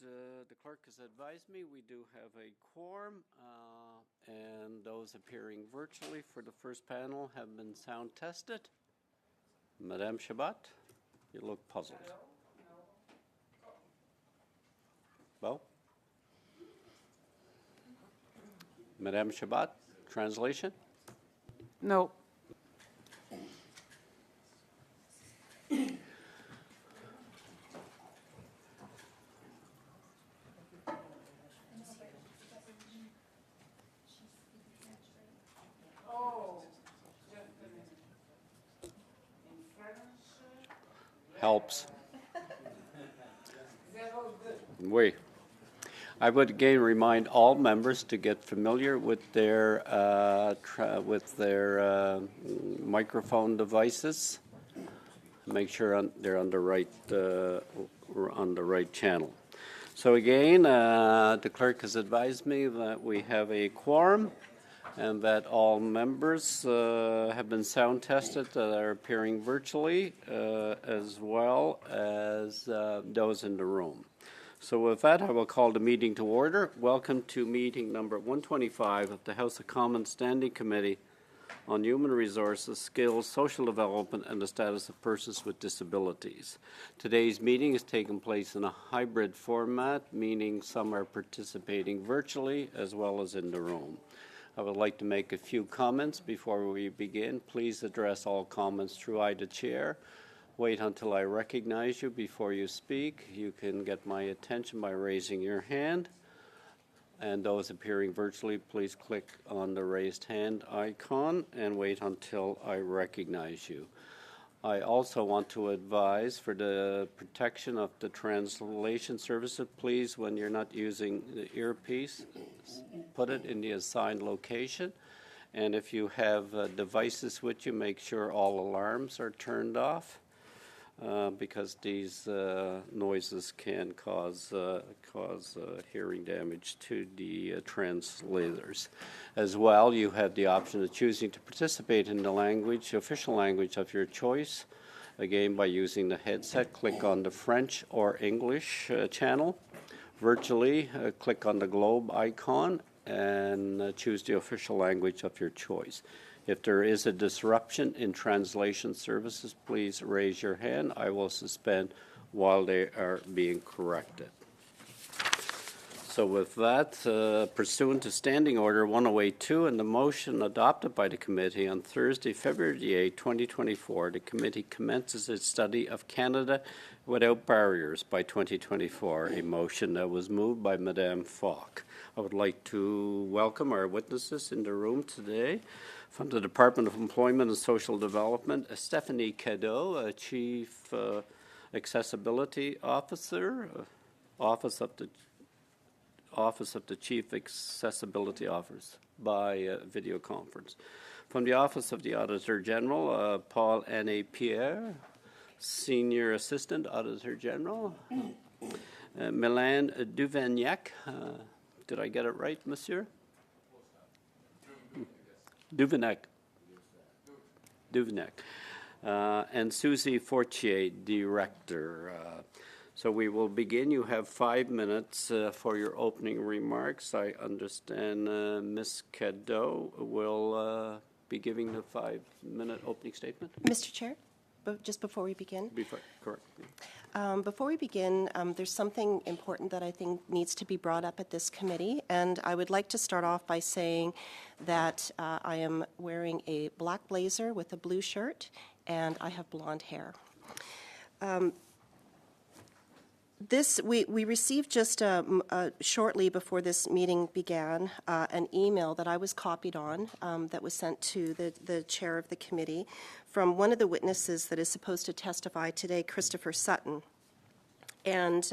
the clerk has advised me we do have a quorum, and those appearing virtually for the first panel have been sound tested. Madame Shabat, you look puzzled. Well, Madame Shabat, translation? No. Helps. Oui. I would again remind all members to get familiar with their microphone devices. Make sure they're on the right channel. So again, the clerk has advised me that we have a quorum and that all members have been sound tested that are appearing virtually, as well as those in the room. So with that, I will call the meeting to order. Welcome to meeting number 125 of the House of Commons Standing Committee on Human Resources, Skills, Social Development, and the Status of Persons with Disabilities. Today's meeting is taking place in a hybrid format, meaning some are participating virtually as well as in the room. I would like to make a few comments before we begin. Please address all comments through the chair. Wait until I recognize you before you speak. You can get my attention by raising your hand. And those appearing virtually, please click on the raised hand icon and wait until I recognize you. I also want to advise, for the protection of the translation services, please, when you're not using the earpiece, put it in the assigned location. And if you have devices with you, make sure all alarms are turned off. Because these noises can cause hearing damage to the translators. As well, you have the option of choosing to participate in the official language of your choice. Again, by using the headset, click on the French or English channel. Virtually, click on the globe icon and choose the official language of your choice. If there is a disruption in translation services, please raise your hand. I will suspend while they are being corrected. So with that, pursuant to Standing Order 1082 and the motion adopted by the committee on Thursday, February 8, 2024, the committee commences its study of Canada Without Barriers by 2024, a motion that was moved by Madame Falk. I would like to welcome our witnesses in the room today. From the Department of Employment and Social Development, Stephanie Cadeau, Chief Accessibility Officer, Office of the Chief Accessibility Officer by video conference. From the Office of the Auditor General, Paul N.A. Pierre, Senior Assistant Auditor General, Milan Duvignac, did I get it right, Monsieur? Duvignac, and Susie Fortier, Director. So we will begin. You have 5 minutes for your opening remarks. I understand Ms. Cadeau will be giving the 5-minute opening statement. Mr. Chair, just before we begin. Correct. Before we begin, there's something important that I think needs to be brought up at this committee, and I would like to start off by saying that I am wearing a black blazer with a blue shirt, and I have blonde hair. We received just shortly before this meeting began an email that I was copied on that was sent to the chair of the committee from one of the witnesses that is supposed to testify today, Christopher Sutton. And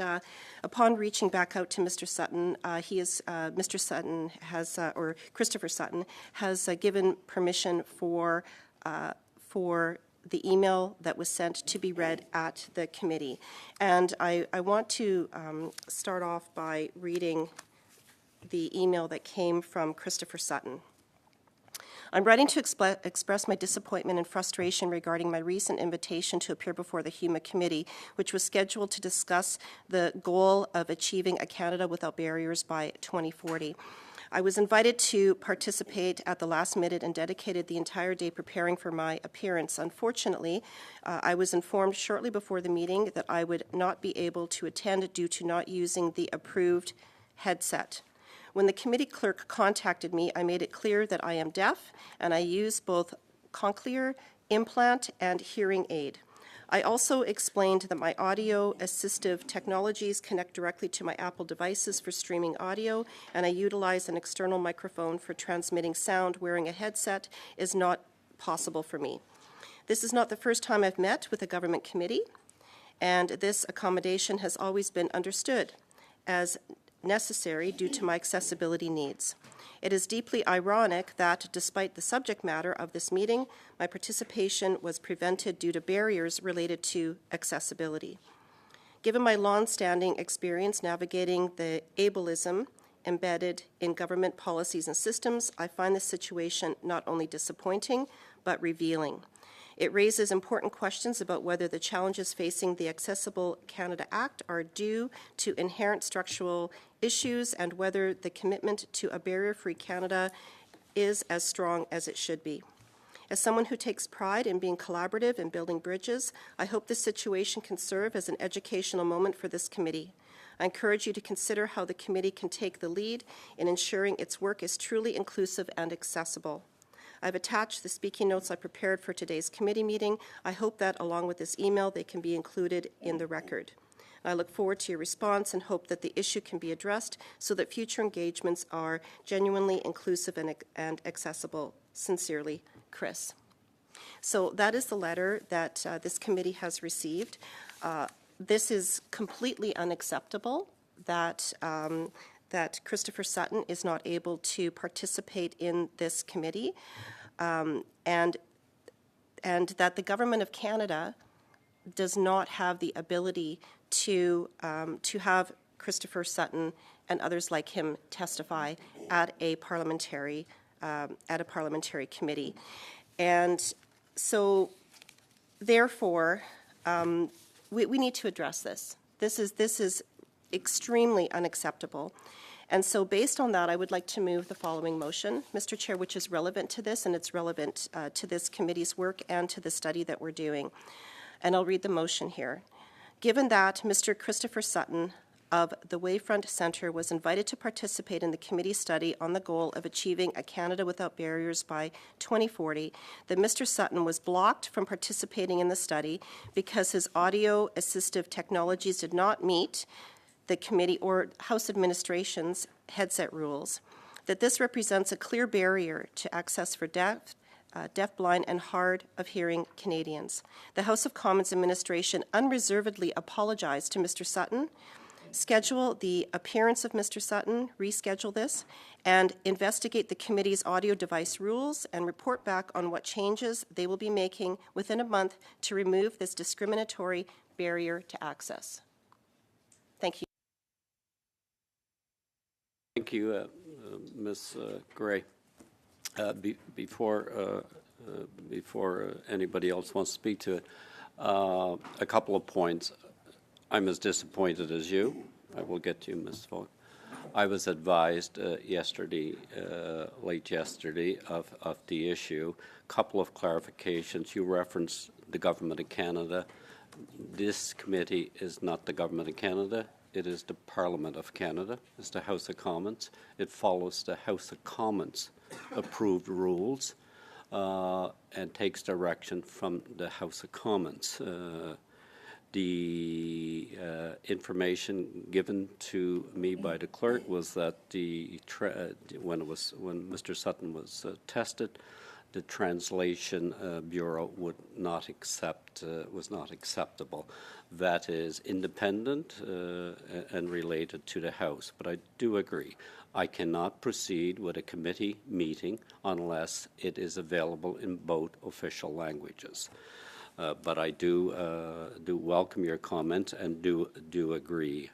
upon reaching back out to Mr. Sutton, Mr. Sutton has, or Christopher Sutton, has given permission for the email that was sent to be read at the committee. And I want to start off by reading the email that came from Christopher Sutton. I'm writing to express my disappointment and frustration regarding my recent invitation to appear before the HUMA committee, which was scheduled to discuss the goal of achieving a Canada without barriers by 2040. I was invited to participate at the last minute and dedicated the entire day preparing for my appearance. Unfortunately, I was informed shortly before the meeting that I would not be able to attend due to not using the approved headset. When the committee clerk contacted me, I made it clear that I am deaf and I use both cochlear implant and hearing aid. I also explained that my audio assistive technologies connect directly to my Apple devices for streaming audio, and I utilize an external microphone for transmitting sound. Wearing a headset is not possible for me. This is not the first time I've met with a government committee, and this accommodation has always been understood as necessary due to my accessibility needs. It is deeply ironic that, despite the subject matter of this meeting, my participation was prevented due to barriers related to accessibility. Given my long-standing experience navigating the ableism embedded in government policies and systems, I find this situation not only disappointing, but revealing. It raises important questions about whether the challenges facing the Accessible Canada Act are due to inherent structural issues and whether the commitment to a barrier-free Canada is as strong as it should be. As someone who takes pride in being collaborative and building bridges, I hope this situation can serve as an educational moment for this committee. I encourage you to consider how the committee can take the lead in ensuring its work is truly inclusive and accessible. I've attached the speaking notes I prepared for today's committee meeting. I hope that, along with this email, they can be included in the record. I look forward to your response and hope that the issue can be addressed so that future engagements are genuinely inclusive and accessible. Sincerely, Chris. So that is the letter that this committee has received. This is completely unacceptable that that Christopher Sutton is not able to participate in this committee, and that the Government of Canada does not have the ability to have Christopher Sutton and others like him testify at a parliamentary committee. And so, therefore, we need to address this. This is extremely unacceptable. And so based on that, I would like to move the following motion, Mr. Chair, which is relevant to this, and it's relevant to this committee's work and to the study that we're doing. And I'll read the motion here. Given that Mr. Christopher Sutton of the Wavefront Centre was invited to participate in the committee study on the goal of achieving a Canada without barriers by 2040, that Mr. Sutton was blocked from participating in the study because his audio assistive technologies did not meet the committee or House administration's headset rules, that this represents a clear barrier to access for deaf, blind, and hard of hearing Canadians. The House of Commons administration unreservedly apologized to Mr. Sutton, schedule the appearance of Mr. Sutton, reschedule this, and investigate the committee's audio device rules and report back on what changes they will be making within a month to remove this discriminatory barrier to access. Thank you. Thank you, Ms. Gray. Before anybody else wants to speak to it, a couple of points. I'm as disappointed as you. I will get to you, Ms. Falk. I was advised yesterday, late yesterday, of the issue. A couple of clarifications. You referenced the Government of Canada. This committee is not the Government of Canada. It is the Parliament of Canada. It's the House of Commons. It follows the House of Commons approved rules and takes direction from the House of Commons. The information given to me by the clerk was that when Mr. Sutton was tested, the translation bureau would not accept was not acceptable. That is independent and related to the House. But I do agree. I cannot proceed with a committee meeting unless it is available in both official languages. But I do welcome your comment and do agree.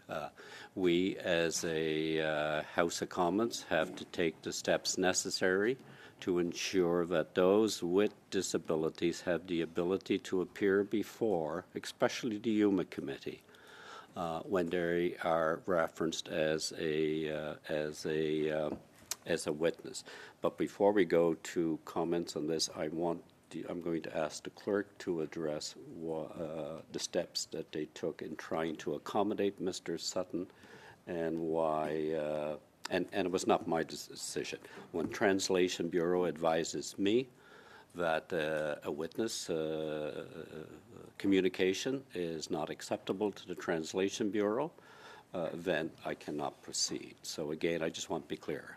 We, as a House of Commons, have to take the steps necessary to ensure that those with disabilities have the ability to appear before, especially the HUMA committee, when they are referenced as a witness. But before we go to comments on this, I'm going to ask the clerk to address the steps that they took in trying to accommodate Mr. Sutton, and why. And it was not my decision. When Translation Bureau advises me that a witness communication is not acceptable to the Translation Bureau, then I cannot proceed. So again, I just want to be clear.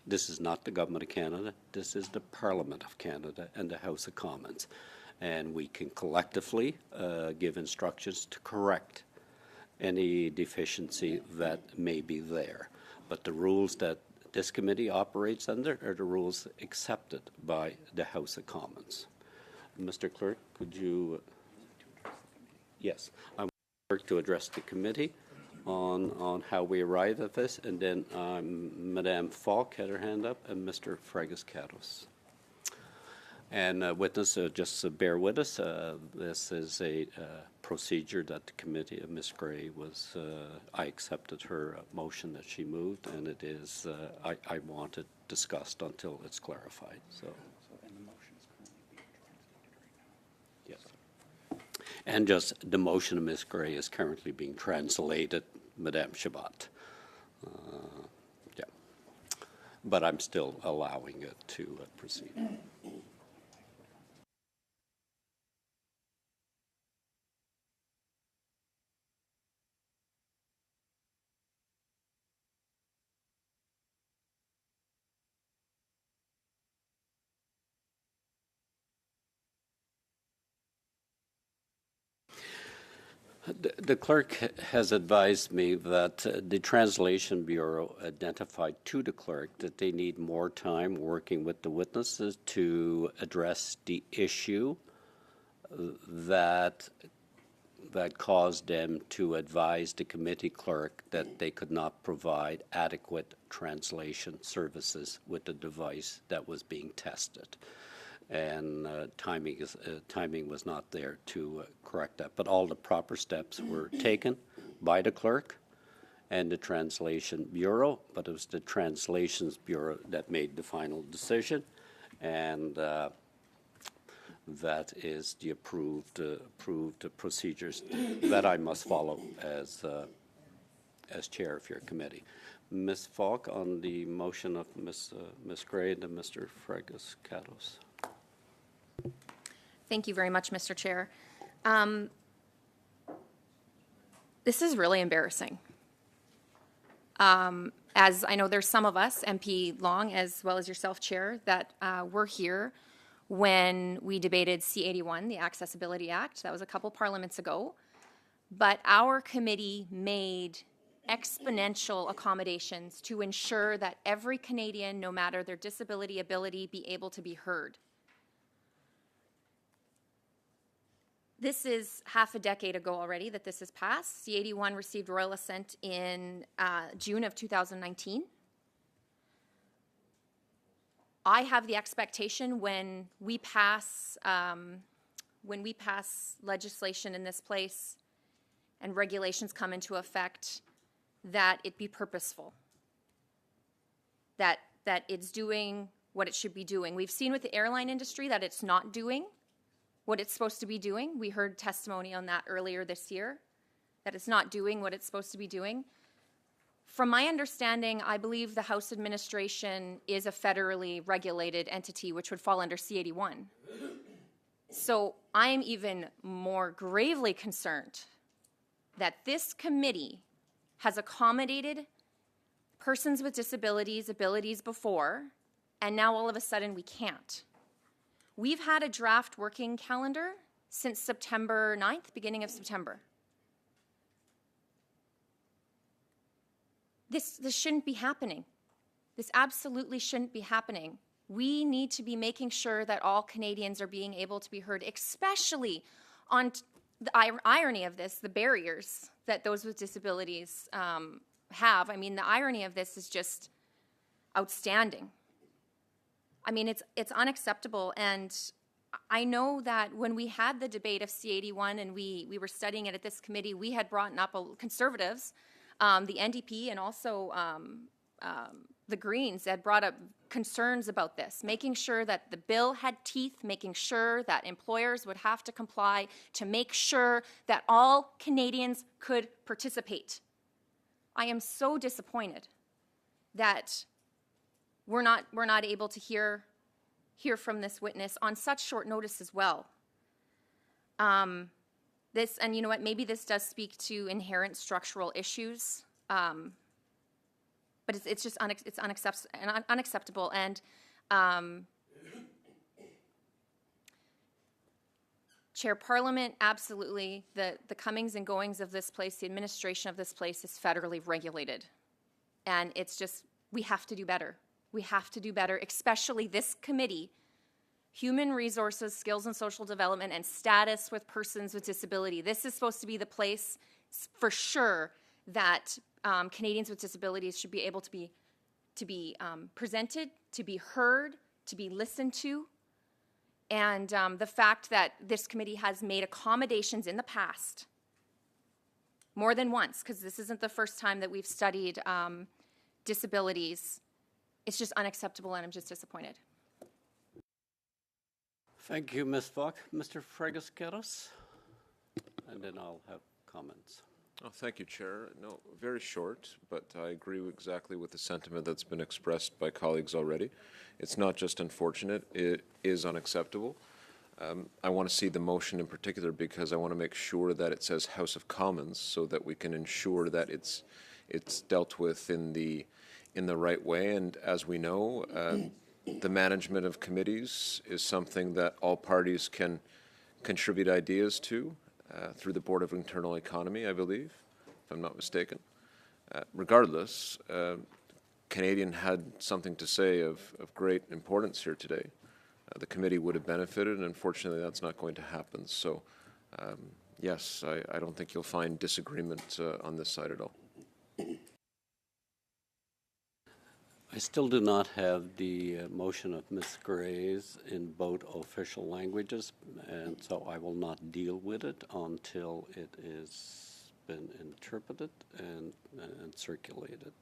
This is not the Government of Canada. This is the Parliament of Canada and the House of Commons. And we can collectively give instructions to correct any deficiency that may be there. But the rules that this committee operates under are the rules accepted by the House of Commons. Mr. Clerk, could you? Yes, I want the clerk to address the committee on how we arrived at this, and then Madame Falk had her hand up, and Mr. Fragas-Catos. And witness, just bear with us. This is a procedure that the committee of Ms. Gray was. I accepted her motion that she moved, and it is. I want it discussed until it's clarified. So. And the motion is currently being translated right now. Yes. And just the motion of Ms. Gray is currently being translated, Madame Chabot. Yeah. But I'm still allowing it to proceed. The clerk has advised me that the Translation Bureau identified to the clerk that they need more time working with the witnesses to address the issue that caused them to advise the committee clerk that they could not provide adequate translation services with the device that was being tested. And timing was not there to correct that. But all the proper steps were taken by the clerk and the Translation Bureau, but it was the Translations Bureau that made the final decision, and that is the approved procedures that I must follow as chair of your committee. Ms. Falk, on the motion of Ms. Gray and Mr. Fragas-Catos. Thank you very much, Mr. Chair. This is really embarrassing. As I know there's some of us, MP Long, as well as yourself, Chair, that were here when we debated C-81, the Accessibility Act. That was a couple parliaments ago. But our committee made exponential accommodations to ensure that every Canadian, no matter their disability ability, be able to be heard. This is half a decade ago already that this has passed. C-81 received royal assent in June of 2019. I have the expectation when we pass legislation in this place and regulations come into effect, that it be purposeful, that it's doing what it should be doing. We've seen with the airline industry that it's not doing what it's supposed to be doing. We heard testimony on that earlier this year, that it's not doing what it's supposed to be doing. From my understanding, I believe the House administration is a federally regulated entity which would fall under C-81. So I'm even more gravely concerned that this committee has accommodated persons with abilities before, and now all of a sudden we can't. We've had a draft working calendar since September 9th, beginning of September. This shouldn't be happening. This absolutely shouldn't be happening. We need to be making sure that all Canadians are being able to be heard, especially on the irony of this, the barriers that those with disabilities have. I mean, the irony of this is just outstanding. I mean, it's unacceptable. And I know that when we had the debate of C81 and we were studying it at this committee, we had brought up conservatives, the NDP and also the Greens had brought up concerns about this, making sure that the bill had teeth, making sure that employers would have to comply to make sure that all Canadians could participate. I am so disappointed that we're not able to hear from this witness on such short notice as well. This, and you know what, maybe this does speak to inherent structural issues, but it's just unacceptable. And Chair, Parliament, absolutely, the comings and goings of this place, the administration of this place is federally regulated. And it's just, we have to do better. We have to do better, especially this committee, Human Resources, Skills and Social Development, and Status with Persons with Disability. This is supposed to be the place for sure that Canadians with disabilities should be able to be presented, to be heard, to be listened to. And the fact that this committee has made accommodations in the past, more than once, because this isn't the first time that we've studied disabilities, it's just unacceptable, and I'm just disappointed. Thank you, Ms. Falk. Mr. Fragascaros, and then I'll have comments. Oh, thank you, Chair. No, very short, but I agree exactly with the sentiment that's been expressed by colleagues already. It's not just unfortunate, it is unacceptable. I want to see the motion in particular because I want to make sure that it says House of Commons so that we can ensure that it's dealt with in the right way. And as we know, the management of committees is something that all parties can contribute ideas to through the Board of Internal Economy, I believe, if I'm not mistaken. Regardless, Canadian had something to say of great importance here today. The committee would have benefited, and unfortunately that's not going to happen. So, yes, I don't think you'll find disagreement on this side at all. I still do not have the motion of Ms. Gray's in both official languages, and so I will not deal with it until it is been interpreted and circulated.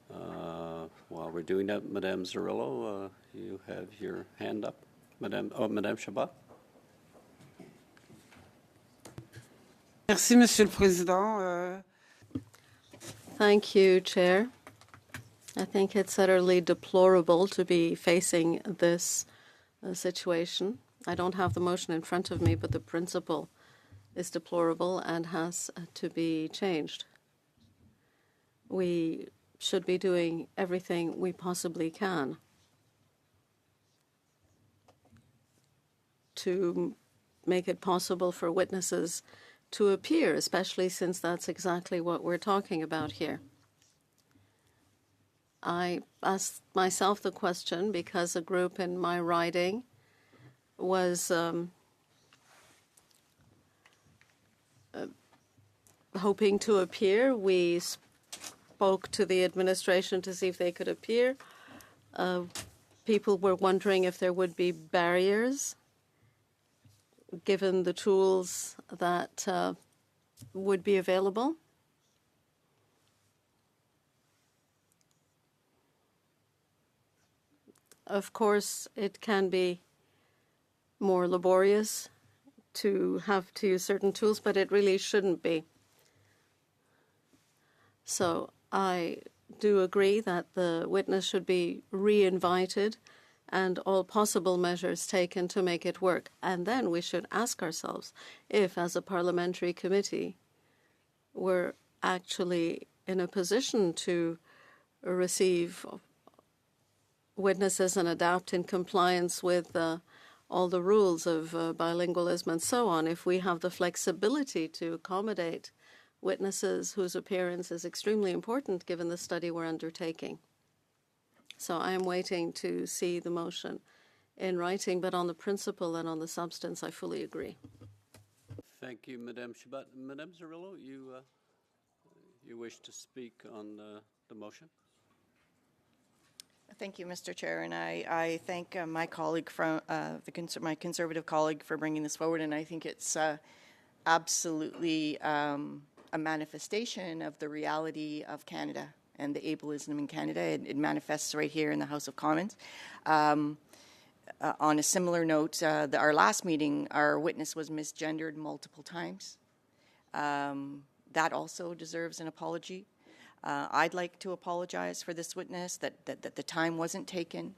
While we're doing that, Madame Zarillo, you have your hand up. Madame Chabot. Merci, Monsieur le Président. Thank you, Chair. I think it's utterly deplorable to be facing this situation. I don't have the motion in front of me, but the principle is deplorable and has to be changed. We should be doing everything we possibly can to make it possible for witnesses to appear, especially since that's exactly what we're talking about here. I asked myself the question because a group in my riding was hoping to appear. We spoke to the administration to see if they could appear. People were wondering if there would be barriers given the tools that would be available. Of course, it can be more laborious to have to use certain tools, but it really shouldn't be. So I do agree that the witness should be re-invited and all possible measures taken to make it work. And then we should ask ourselves if, as a parliamentary committee, we're actually in a position to receive witnesses and adapt in compliance with all the rules of bilingualism and so on, if we have the flexibility to accommodate witnesses whose appearance is extremely important given the study we're undertaking. So I am waiting to see the motion in writing, but on the principle and on the substance, I fully agree. Thank you, Madame Chabot. Madame Zarillo, you wish to speak on the motion? Thank you, Mr. Chair, and I thank my colleague from my Conservative colleague for bringing this forward, and I think it's absolutely a manifestation of the reality of Canada and the ableism in Canada. It manifests right here in the House of Commons. On a similar note, our last meeting, our witness was misgendered multiple times. That also deserves an apology. I'd like to apologize for this witness, that the time wasn't taken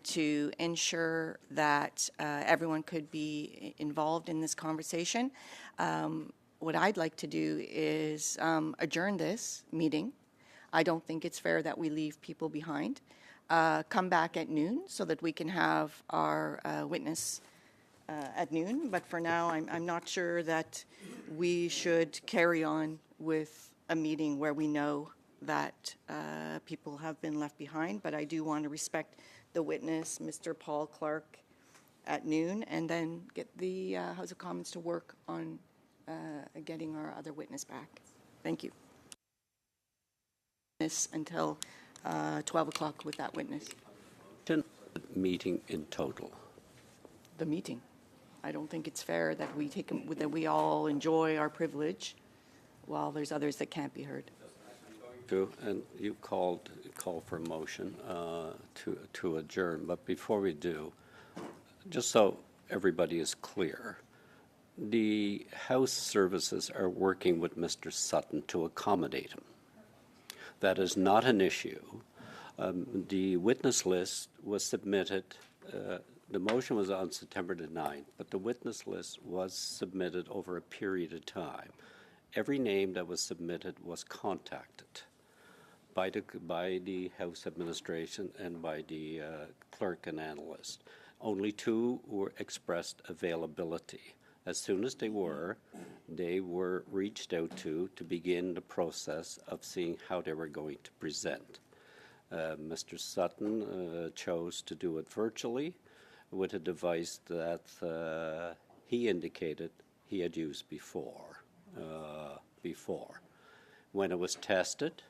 to ensure that everyone could be involved in this conversation. What I'd like to do is adjourn this meeting. I don't think it's fair that we leave people behind. Come back at noon so that we can have our witness at noon. But for now, I'm not sure that we should carry on with a meeting where we know that people have been left behind, but I do want to respect the witness, Mr. Paul Clark, at noon, and then get the House of Commons to work on getting our other witness back. Thank you. Until 12 o'clock with that witness. Meeting in total. The meeting. I don't think it's fair that we all enjoy our privilege while there's others that can't be heard. And you call for a motion to adjourn, but before we do, just so everybody is clear, the House services are working with Mr. Sutton to accommodate him. That is not an issue. The witness list was submitted, the motion was on September the 9th, but the witness list was submitted over a period of time. Every name that was submitted was contacted by the House administration and by the clerk and analyst. Only two were expressed availability. As soon as they were reached out to begin the process of seeing how they were going to present. Mr. Sutton chose to do it virtually with a device that he indicated he had used before. When it was tested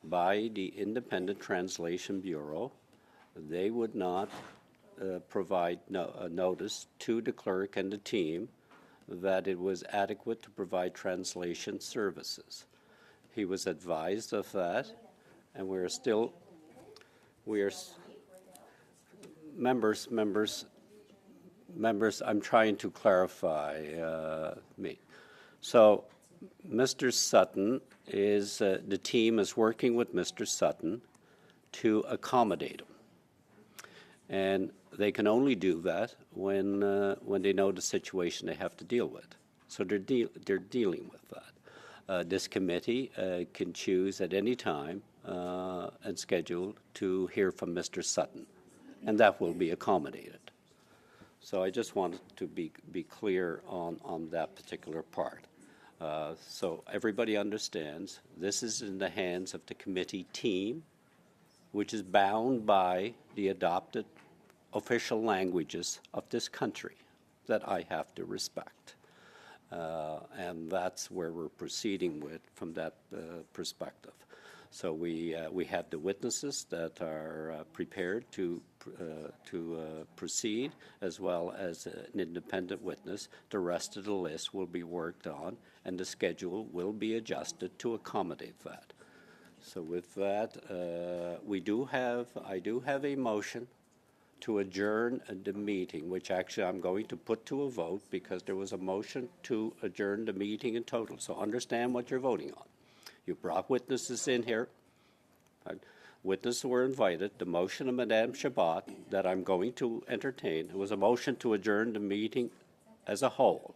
by the Independent Translation Bureau, they would not provide notice to the clerk and the team that it was adequate to provide translation services. He was advised of that, and members, I'm trying to clarify me. So Mr. Sutton the team is working with Mr. Sutton to accommodate him. And they can only do that when they know the situation they have to deal with. So they're dealing with that. This committee can choose at any time and schedule to hear from Mr. Sutton, and that will be accommodated. So I just wanted to be clear on that particular part. So everybody understands this is in the hands of the committee team, which is bound by the adopted official languages of this country that I have to respect. And that's where we're proceeding with from that perspective. So we have the witnesses that are prepared to proceed, as well as an independent witness. The rest of the list will be worked on, and the schedule will be adjusted to accommodate that. So with that, I do have a motion to adjourn the meeting, which actually I'm going to put to a vote because there was a motion to adjourn the meeting in total. So understand what you're voting on. You brought witnesses in here. Witnesses were invited. The motion of Madame Chabot that I'm going to entertain, it was a motion to adjourn the meeting as a whole.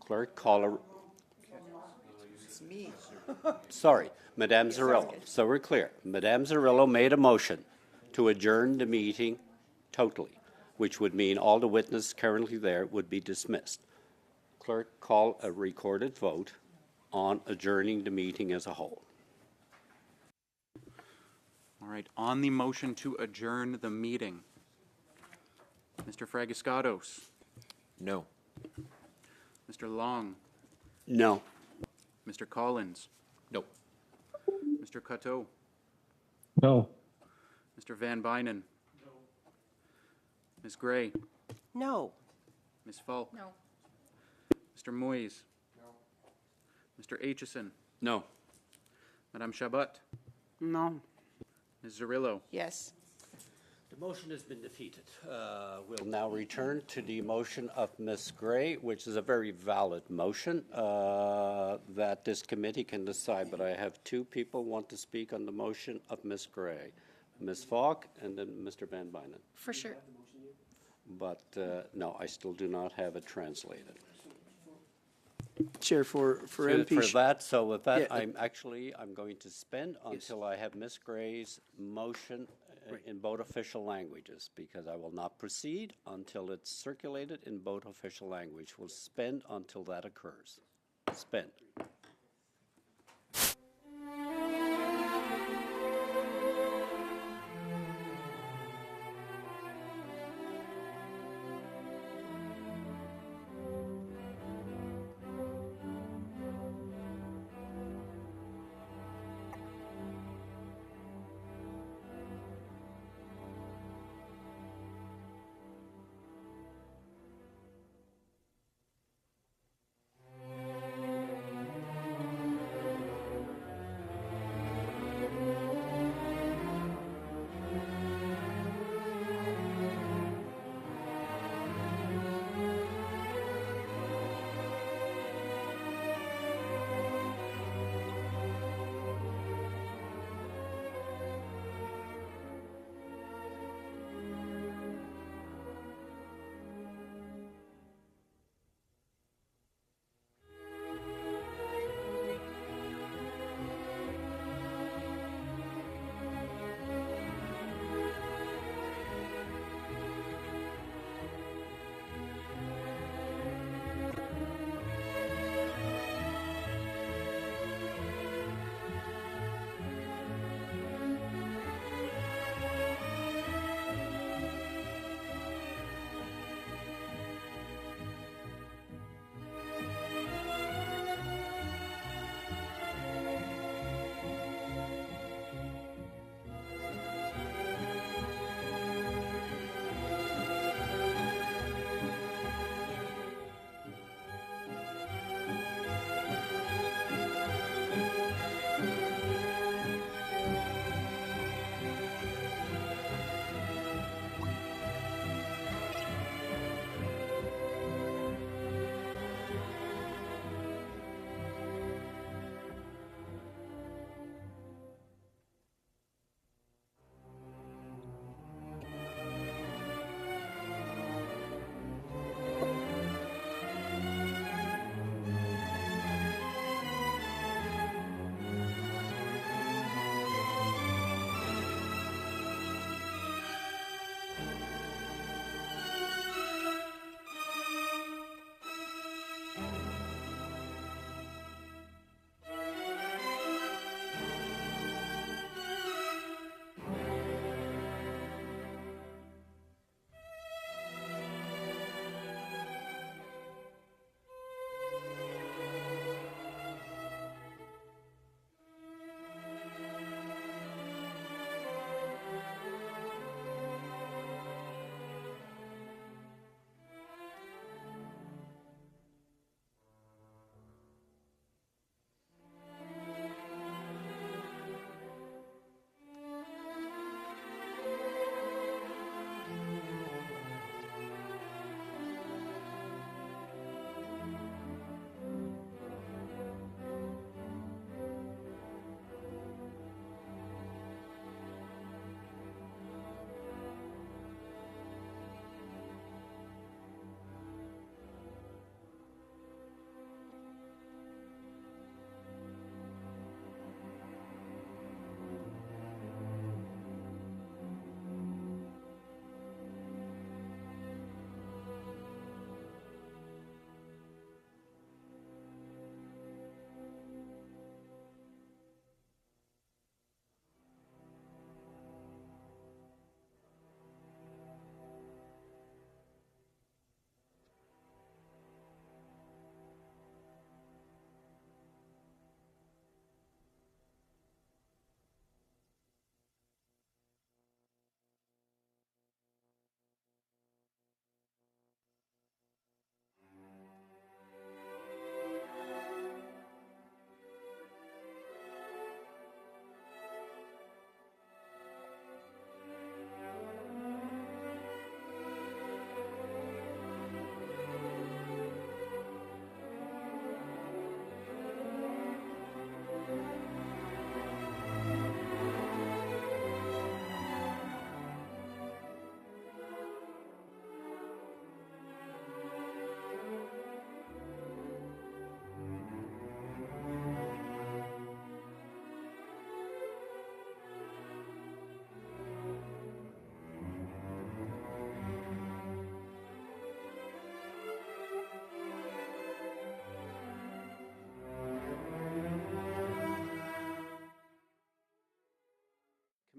Clerk, call a... It's me. Sorry, Madame Zarillo. So we're clear. Madame Zarillo made a motion to adjourn the meeting totally, which would mean all the witnesses currently there would be dismissed. Clerk, call a recorded vote on adjourning the meeting as a whole. All right, on the motion to adjourn the meeting, Mr. Fragiscatos. No. Mr. Long. No. Mr. Collins. No. Mr. Coteau. No. Mr. Van Bynen? No. Ms. Gray? No. Ms. Falk? No. Mr. Moyes? No. Mr. Aitchison? No. Madame Chabot? Non. Ms. Zerillo? Yes. The motion has been defeated. We'll now return to the motion of Ms. Gray, which is a very valid motion that this committee can decide. But I have two people want to speak on the motion of Ms. Gray, Ms. Falk and then Mr. Van Bynen. For sure. But no, I still do not have it translated. Chair, for MP. For that, so with that, Yeah, I'm going to suspend until I have Ms. Gray's motion in both official languages, because I will not proceed until it's circulated in both official language. We'll suspend until that occurs. Suspend.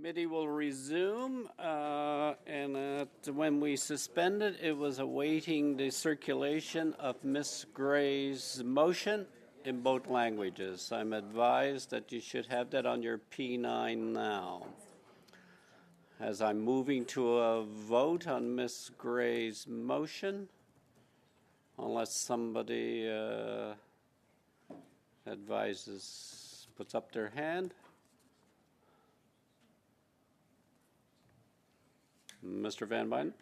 Committee will resume, and when we suspended, it was awaiting the circulation of Ms. Gray's motion in both languages. I'm advised that you should have that on your P9 now. As I'm moving to a vote on Ms. Gray's motion, unless somebody puts up their hand. Mr. Van Buyden?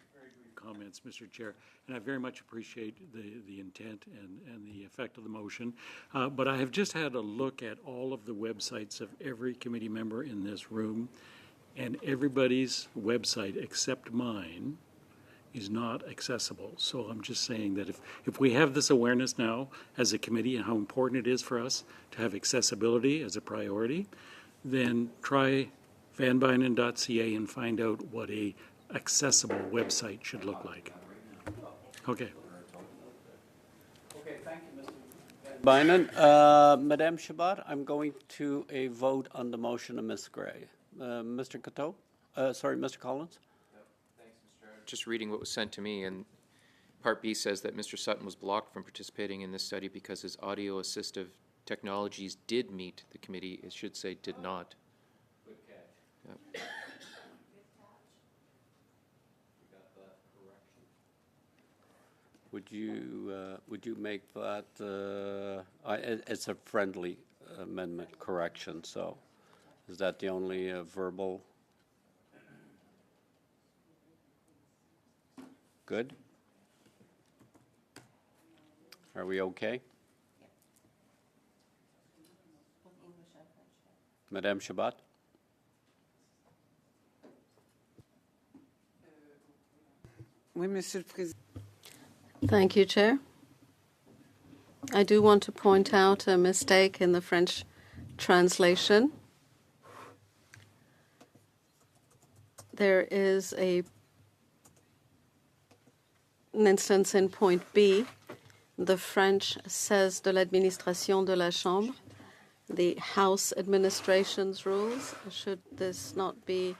Comments, Mr. Chair, and I very much appreciate the intent and the effect of the motion. But I have just had a look at all of the websites of every committee member in this room, and everybody's website except mine is not accessible. So I'm just saying that if we have this awareness now as a committee and how important it is for us to have accessibility as a priority, then try vanbuynen.ca and find out what a accessible website should look like. Okay. Okay, thank you, Mr. Bynum. Madame Shabbat, I'm going to a vote on the motion of Ms. Gray. Mr. Coteau? Mr. Collins? Just reading what was sent to me, and Part B says that Mr. Sutton was blocked from participating in this study because his audio assistive technologies did meet the committee. It should say did not. Good catch. Yep. Would you make that, it's a friendly amendment correction, so is that the only verbal? Good? Are we okay? Madame Shabbat? Oui, Monsieur le Président. Thank you, Chair. I do want to point out a mistake in the French translation. There is an instance in point B. The French says de l'administration de la Chambre, the House administration's rules. Should this not be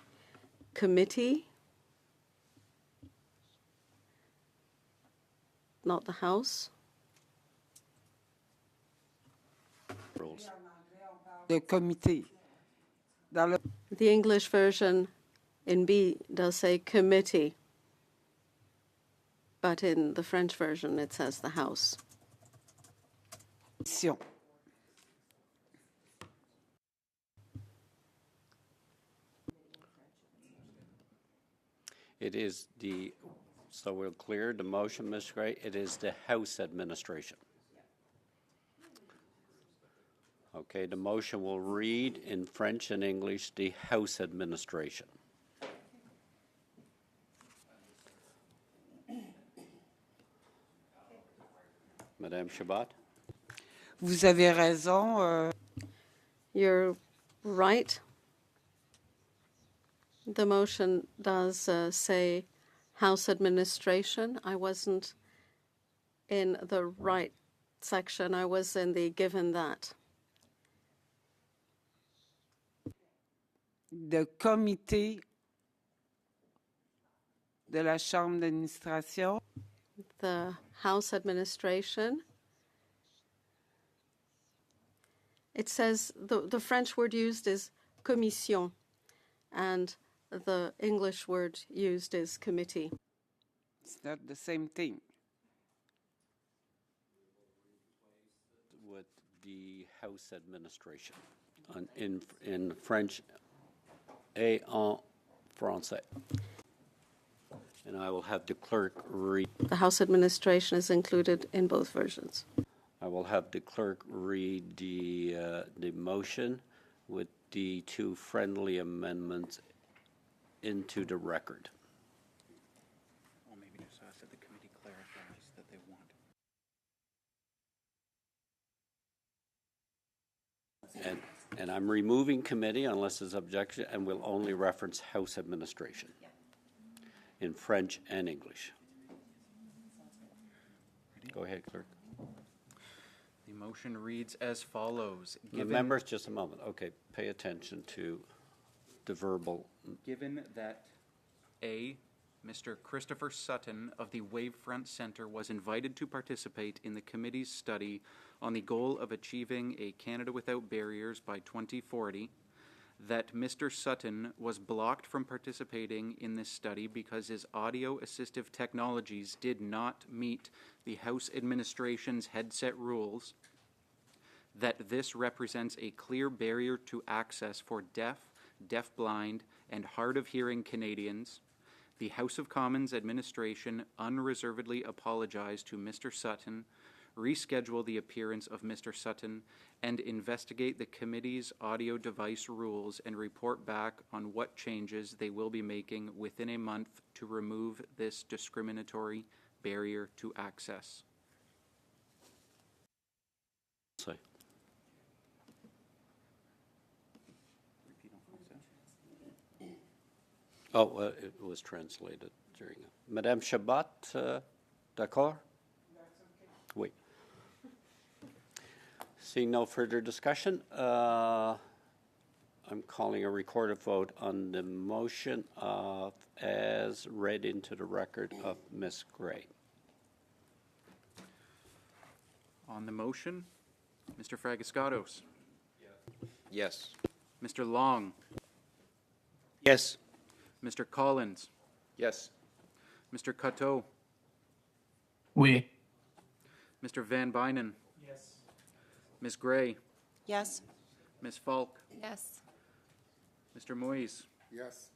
committee? Not the House? Rules. Le comité. Dans le The English version in B does say committee, but in the French version it says the House. mission. It is the, so we'll clear the motion, Ms. Gray, it is the House administration. Okay, the motion will read in French and English, the House administration. Madame Shabbat? Vous avez raison. You're right. The motion does say House administration. I wasn't in the right section. I was in the given that. De comité de la Chambre d'administration. The House administration. It says the French word used is commission, and the English word used is committee. It's not the same thing. With the House administration in French et en français. And I will have the clerk read. The House administration is included in both versions. I will have the clerk read the motion with the two friendly amendments into the record. Well, maybe just ask that the committee clarifies that they want. And I'm removing committee unless there's objection, and will only reference House administration in French and English. Go ahead, clerk. The motion reads as follows. The members, just a moment. Okay, pay attention to the verbal. Given that A, Mr. Christopher Sutton of the Wavefront Center was invited to participate in the committee's study on the goal of achieving a Canada without barriers by 2040, that Mr. Sutton was blocked from participating in this study because his audio assistive technologies did not meet the House administration's headset rules, that this represents a clear barrier to access for deaf, deafblind, and hard of hearing Canadians. The House of Commons administration unreservedly apologized to Mr. Sutton, reschedule the appearance of Mr. Sutton, and investigate the committee's audio device rules and report back on what changes they will be making within a month to remove this discriminatory barrier to access. Say. Oh, it was translated during. Madame Chabot, d'accord? Oui. Seeing no further discussion, I'm calling a recorded vote on the motion of, as read into the record of Ms. Gray. On the motion, Mr. Fragiscatos. Yes. Mr. Long. Yes. Mr. Collins. Yes. Mr. Coteau. Oui. Mr. Van Bynen. Yes. Ms. Gray. Yes? Ms. Falk. Yes. Mr. Moise. Yes.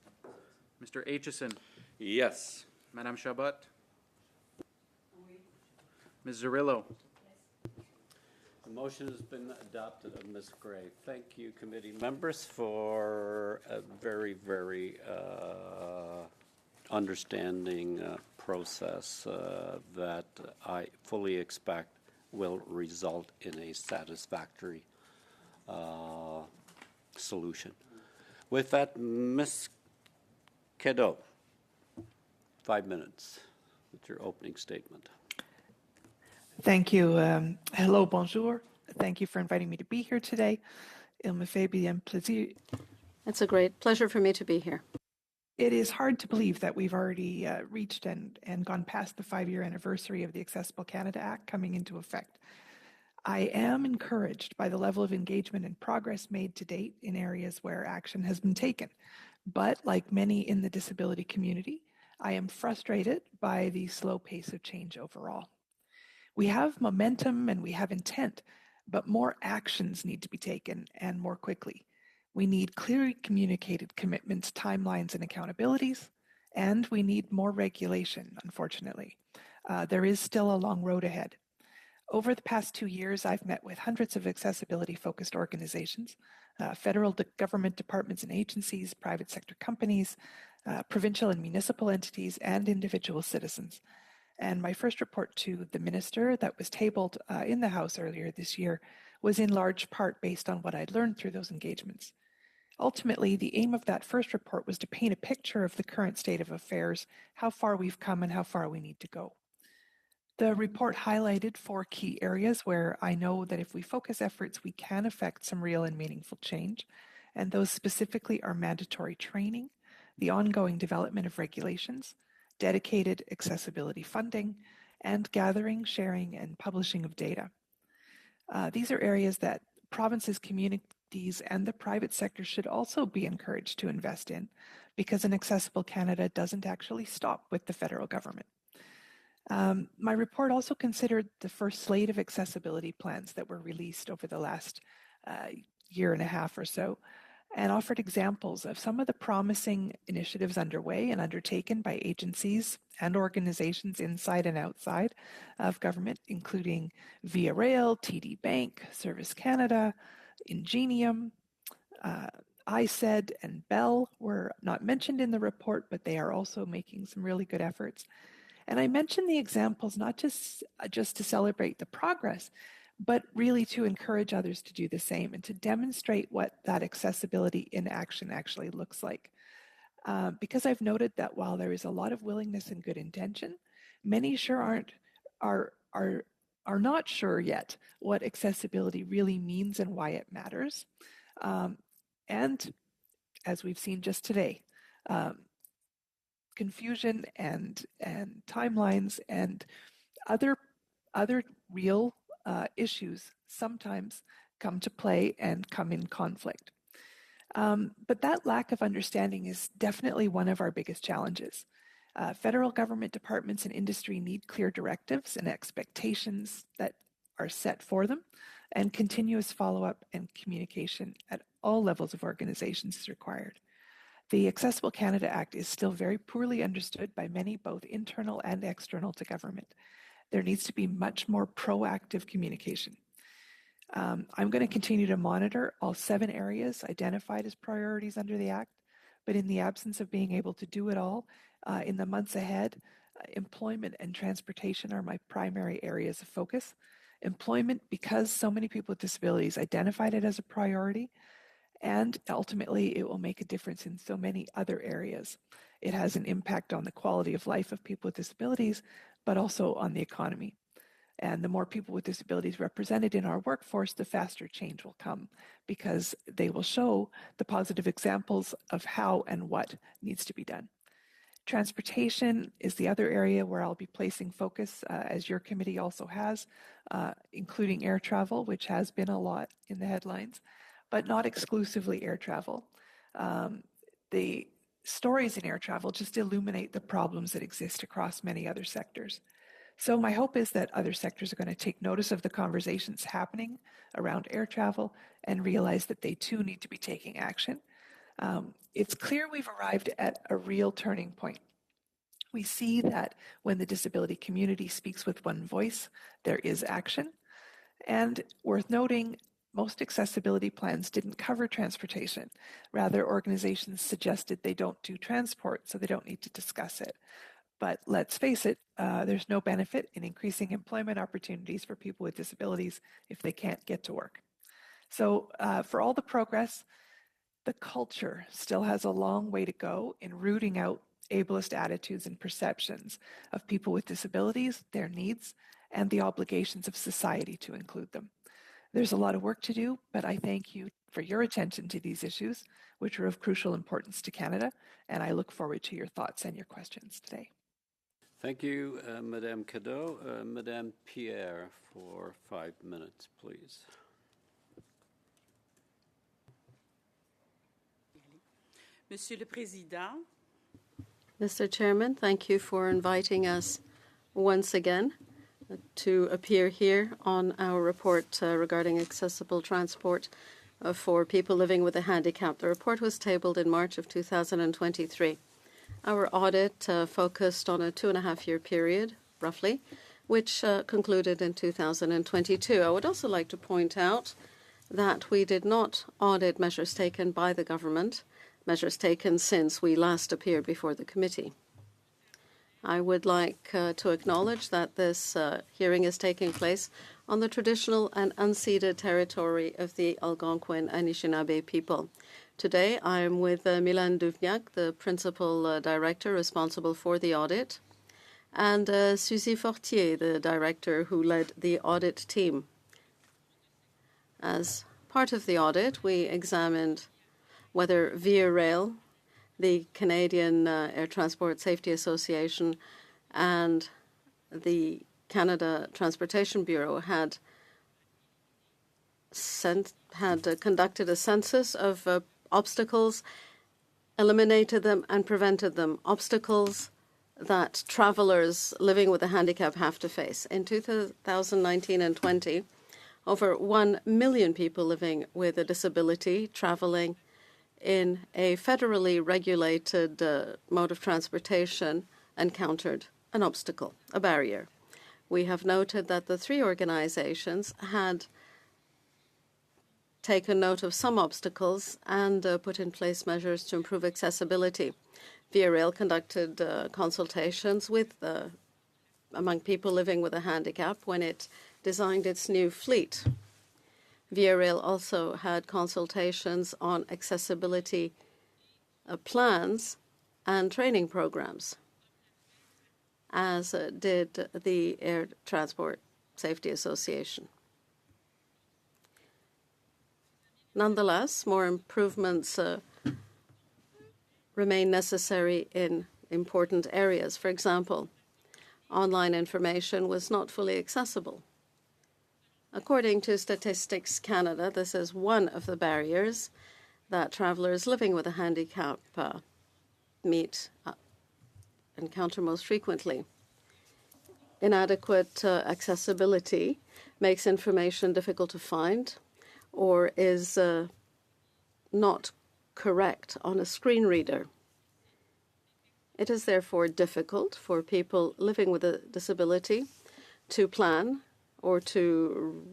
Mr. Aitchison. Yes. Madame Chabot. Ms. Zerillo. The motion has been adopted of Ms. Gray. Thank you, committee members, for a very, very understanding process that I fully expect will result in a satisfactory solution. With that, Ms. Cadeau, 5 minutes with your opening statement. Thank you. Hello, bonjour. Thank you for inviting me to be here today. Il me fait bien plaisir. It's a great pleasure for me to be here. It is hard to believe that we've already reached and gone past the 5-year anniversary of the Accessible Canada Act coming into effect. I am encouraged by the level of engagement and progress made to date in areas where action has been taken. But like many in the disability community, I am frustrated by the slow pace of change overall. We have momentum and we have intent, but more actions need to be taken and more quickly. We need clearly communicated commitments, timelines, and accountabilities, and we need more regulation, unfortunately. There is still a long road ahead. Over the past 2 years, I've met with hundreds of accessibility-focused organizations, federal government departments and agencies, private sector companies, provincial and municipal entities, and individual citizens. And my first report to the minister that was tabled in the House earlier this year was in large part based on what I'd learned through those engagements. Ultimately, the aim of that first report was to paint a picture of the current state of affairs, how far we've come and how far we need to go. The report highlighted 4 key areas where I know that if we focus efforts, we can affect some real and meaningful change. And those specifically are mandatory training, the ongoing development of regulations, dedicated accessibility funding, and gathering, sharing, and publishing of data. These are areas that provinces, communities, and the private sector should also be encouraged to invest in, because an Accessible Canada doesn't actually stop with the federal government. My report also considered the first slate of accessibility plans that were released over the last year and a half or so, and offered examples of some of the promising initiatives underway and undertaken by agencies and organizations inside and outside of government, including Via Rail, TD Bank, Service Canada, Ingenium, ISED, and Bell were not mentioned in the report, but they are also making some really good efforts. And I mention the examples not just to celebrate the progress, but really to encourage others to do the same and to demonstrate what that accessibility in action actually looks like. Because I've noted that while there is a lot of willingness and good intention, many sure are not sure yet what accessibility really means and why it matters. And as we've seen just today, confusion and timelines and other real issues sometimes come to play and come in conflict. But that lack of understanding is definitely one of our biggest challenges. Federal government departments and industry need clear directives and expectations that are set for them, and continuous follow-up and communication at all levels of organizations is required. The Accessible Canada Act is still very poorly understood by many, both internal and external to government. There needs to be much more proactive communication. I'm going to continue to monitor all 7 areas identified as priorities under the Act, but in the absence of being able to do it all, in the months ahead, employment and transportation are my primary areas of focus. Employment, because so many people with disabilities identified it as a priority, and ultimately it will make a difference in so many other areas. It has an impact on the quality of life of people with disabilities, but also on the economy. And the more people with disabilities represented in our workforce, the faster change will come, because they will show the positive examples of how and what needs to be done. Transportation is the other area where I'll be placing focus, as your committee also has, including air travel, which has been a lot in the headlines, but not exclusively air travel. The stories in air travel just illuminate the problems that exist across many other sectors. So my hope is that other sectors are going to take notice of the conversations happening around air travel and realize that they too need to be taking action. It's clear we've arrived at a real turning point. We see that when the disability community speaks with one voice, there is action. And worth noting, most accessibility plans didn't cover transportation. Rather, organizations suggested they don't do transport, so they don't need to discuss it. But let's face it, there's no benefit in increasing employment opportunities for people with disabilities if they can't get to work. So for all the progress, the culture still has a long way to go in rooting out ableist attitudes and perceptions of people with disabilities, their needs, and the obligations of society to include them. There's a lot of work to do, but I thank you for your attention to these issues, which are of crucial importance to Canada, and I look forward to your thoughts and your questions today. Thank you, Madame Cadeau. Madame Pierre, for 5 minutes, please. Monsieur le Président. Mr. Chairman, thank you for inviting us once again to appear here on our report regarding accessible transport for people living with a handicap. The report was tabled in March of 2023. Our audit focused on a 2.5-year period, roughly, which concluded in 2022. I would also like to point out that we did not audit measures taken by the government, measures taken since we last appeared before the committee. I would like to acknowledge that this hearing is taking place on the traditional and unceded territory of the Algonquin and Anishinaabe people. Today, I am with Milan Duvniak, the Principal Director responsible for the audit, and Suzy Fortier, the Director who led the audit team. As part of the audit, we examined whether Via Rail, the Canadian Air Transport Safety Association, and the Canada Transportation Bureau had conducted a census of obstacles, eliminated them, and prevented them, obstacles that travelers living with a handicap have to face. In 2019 and 20, over 1 million people living with a disability traveling in a federally regulated mode of transportation encountered an obstacle, a barrier. We have noted that the 3 organizations had taken note of some obstacles and put in place measures to improve accessibility. Via Rail conducted consultations with among people living with a handicap when it designed its new fleet. Via Rail also had consultations on accessibility plans and training programs, as did the Air Transport Safety Association. Nonetheless, more improvements remain necessary in important areas. For example, online information was not fully accessible. According to Statistics Canada, this is one of the barriers that travellers living with a handicap encounter most frequently. Inadequate accessibility makes information difficult to find or is not correct on a screen reader. It is therefore difficult for people living with a disability to plan or to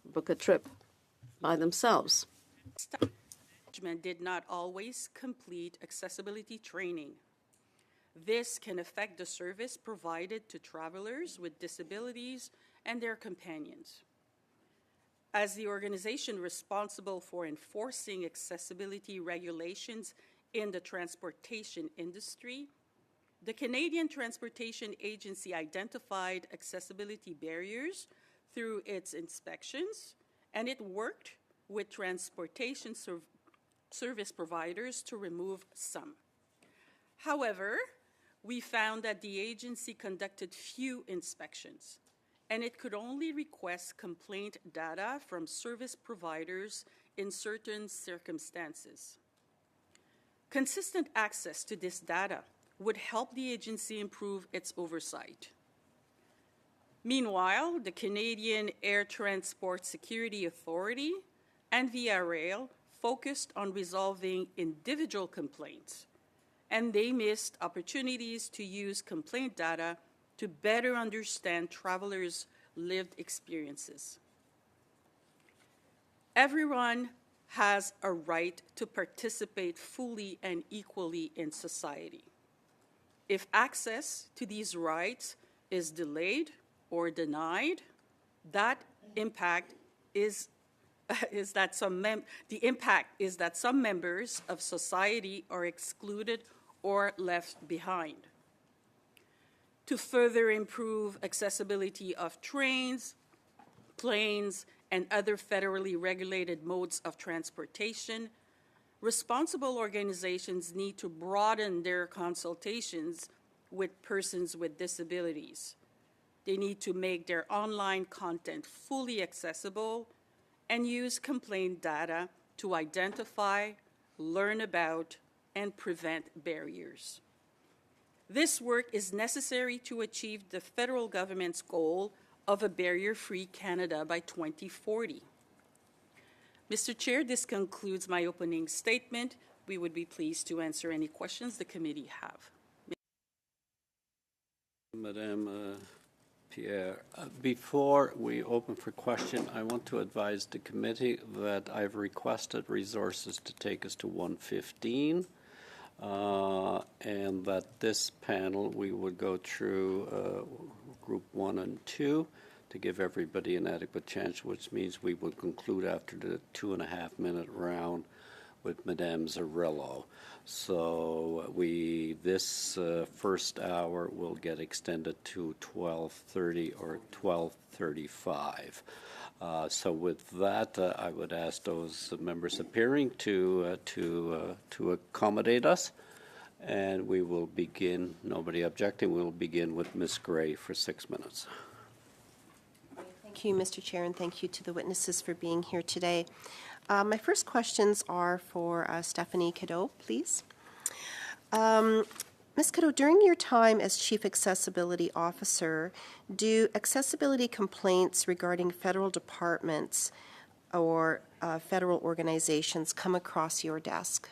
book a trip by themselves. Management did not always complete accessibility training. This can affect the service provided to travelers with disabilities and their companions. As the organization responsible for enforcing accessibility regulations in the transportation industry, the Canadian Transportation Agency identified accessibility barriers through its inspections, and it worked with transportation service providers to remove some. However, we found that the agency conducted few inspections, and it could only request complaint data from service providers in certain circumstances. Consistent access to this data would help the agency improve its oversight. Meanwhile, the Canadian Air Transport Security Authority and Via Rail focused on resolving individual complaints, and they missed opportunities to use complaint data to better understand travelers' lived experiences. Everyone has a right to participate fully and equally in society. If access to these rights is delayed or denied, that impact is that some members of society are excluded or left behind. To further improve accessibility of trains, planes, and other federally regulated modes of transportation, responsible organizations need to broaden their consultations with persons with disabilities. They need to make their online content fully accessible and use complaint data to identify, learn about, and prevent barriers. This work is necessary to achieve the federal government's goal of a barrier-free Canada by 2040. Mr. Chair, this concludes my opening statement. We would be pleased to answer any questions the committee have. Madame Pierre, before we open for question, I want to advise the committee that I've requested resources to take us to 1:15, and that this panel we would go through group 1 and 2 to give everybody an adequate chance, which means we will conclude after the 2.5-minute round with Madame Zarrillo. So this first hour will get extended to 12:30 or 12:35. So with that, I would ask those members appearing to accommodate us, and we will begin. Nobody objecting. We will begin with Ms. Gray for 6 minutes. Thank you, Mr. Chair, and thank you to the witnesses for being here today. My first questions are for Stephanie Cadeau, please. Ms. Cadeau, during your time as Chief Accessibility Officer, do accessibility complaints regarding federal departments or federal organizations come across your desk?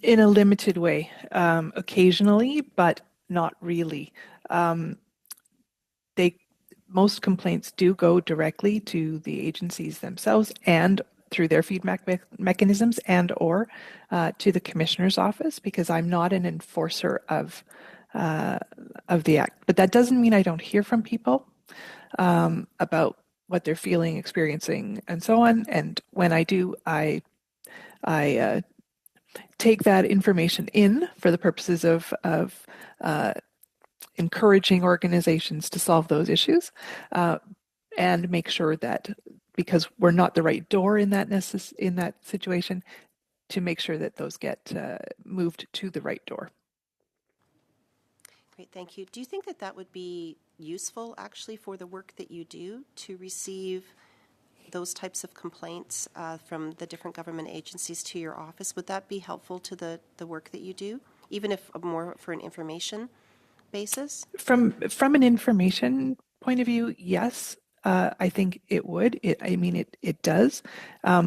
In a limited way, occasionally, but not really. Most complaints do go directly to the agencies themselves and through their feedback mechanisms and or to the Commissioner's office, because I'm not an enforcer of the Act. But that doesn't mean I don't hear from people about what they're feeling, experiencing, and so on. And when I do, I take that information in for the purposes of encouraging organizations to solve those issues and make sure that because we're not the right door in that in that situation, to make sure that those get moved to the right door. Great, thank you. Do you think that that would be useful actually for the work that you do to receive those types of complaints from the different government agencies to your office? Would that be helpful to the work that you do, even if more for an information basis? From an information point of view, yes, I think it would. It does.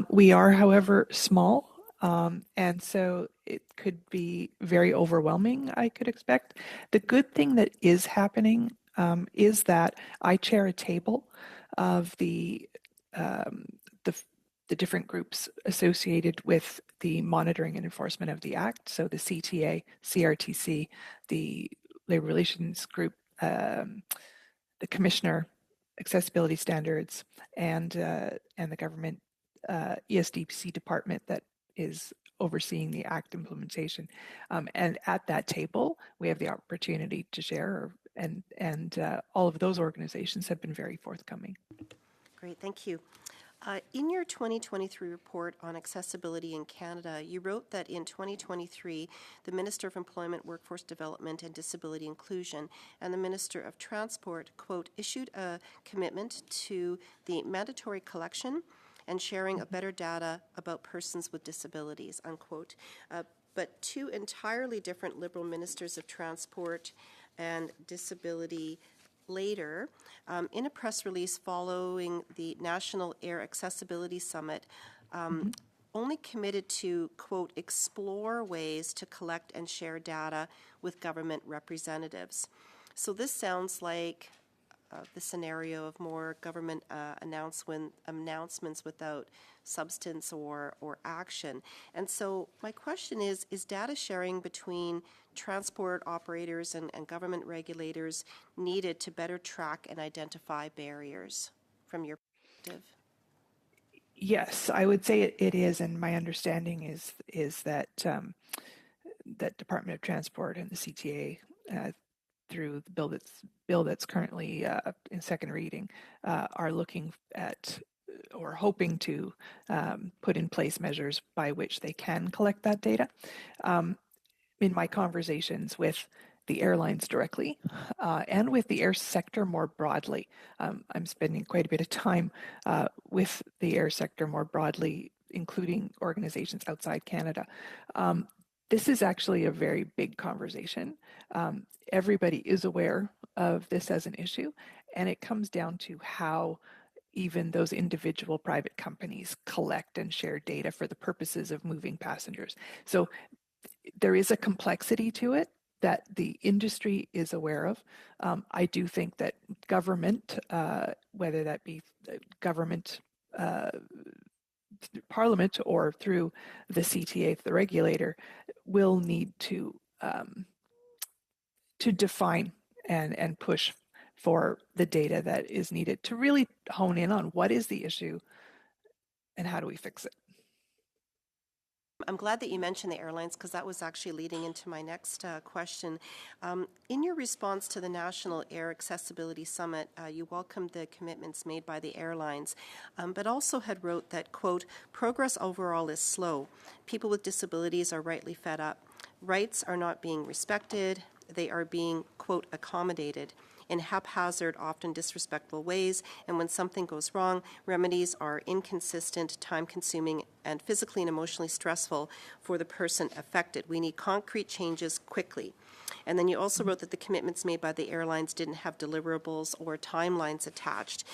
We are, however, small, and so it could be very overwhelming, I could expect. The good thing that is happening is that I chair a table of the different groups associated with the monitoring and enforcement of the Act. So the CTA, CRTC, the Labor Relations Group, the Commissioner, Accessibility Standards, and the government ESDC department that is overseeing the Act implementation. And at that table, we have the opportunity to share, and all of those organizations have been very forthcoming. Great, thank you. In your 2023 report on accessibility in Canada, you wrote that in 2023, the Minister of Employment, Workforce Development and Disability Inclusion and the Minister of Transport, quote, issued a commitment to the mandatory collection and sharing of better data about persons with disabilities, unquote. But two entirely different Liberal Ministers of Transport and Disability later, in a press release following the National Air Accessibility Summit, only committed to, quote, explore ways to collect and share data with government representatives. So this sounds like the scenario of more government announcements without substance or action. And so my question is data sharing between transport operators and government regulators needed to better track and identify barriers from your perspective? Yes, I would say it is, and my understanding is that that Department of Transport and the CTA, through the bill that's currently in second reading, are looking at or hoping to put in place measures by which they can collect that data. In my conversations with the airlines directly and with the air sector more broadly, I'm spending quite a bit of time with the air sector more broadly, including organizations outside Canada. This is actually a very big conversation. Everybody is aware of this as an issue, and it comes down to how even those individual private companies collect and share data for the purposes of moving passengers. So there is a complexity to it that the industry is aware of. I do think that government, whether that be government, Parliament, or through the CTA, the regulator, will need to define and push for the data that is needed to really hone in on what is the issue and how do we fix it. I'm glad that you mentioned the airlines because that was actually leading into my next question. In your response to the National Air Accessibility Summit, you welcomed the commitments made by the airlines, but also had wrote that, quote, progress overall is slow. People with disabilities are rightly fed up. Rights are not being respected. They are being, quote, accommodated in haphazard, often disrespectful ways, and when something goes wrong, remedies are inconsistent, time-consuming, and physically and emotionally stressful for the person affected. We need concrete changes quickly. And then you also wrote that the commitments made by the airlines didn't have deliverables or timelines attached.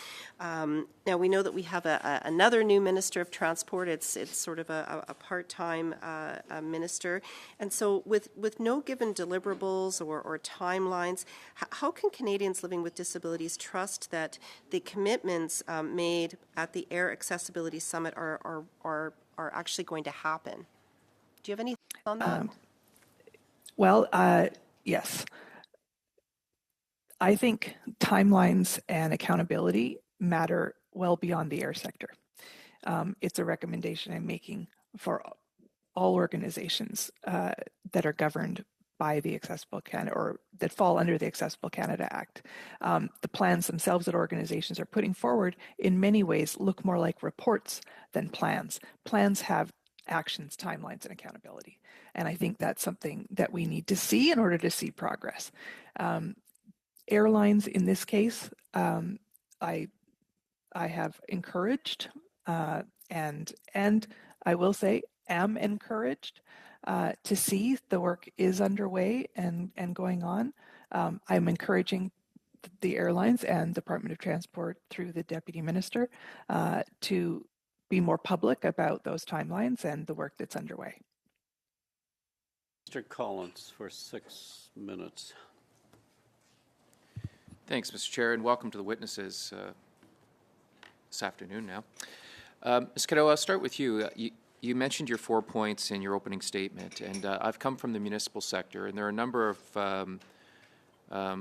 Now, we know that we have another new Minister of Transport. It's sort of a part-time minister. And so with no given deliverables or timelines, how can Canadians living with disabilities trust that the commitments made at the Air Accessibility Summit are actually going to happen? Do you have any thoughts on that? Well, yes. I think timelines and accountability matter well beyond the air sector. It's a recommendation I'm making for all organizations that are governed by the Accessible Canada, or that fall under the Accessible Canada Act. The plans themselves that organizations are putting forward in many ways look more like reports than plans. Plans have actions, timelines, and accountability. And I think that's something that we need to see in order to see progress. Airlines, in this case, I have encouraged and I will say am encouraged to see the work is underway and going on. I'm encouraging the airlines and Department of Transport through the Deputy Minister to be more public about those timelines and the work that's underway. Mr. Collins for 6 minutes. Thanks, Mr. Chair, and welcome to the witnesses this afternoon now. Ms. Cadeau, I'll start with you. You mentioned your 4 points in your opening statement, and I've come from the municipal sector, and there are a number of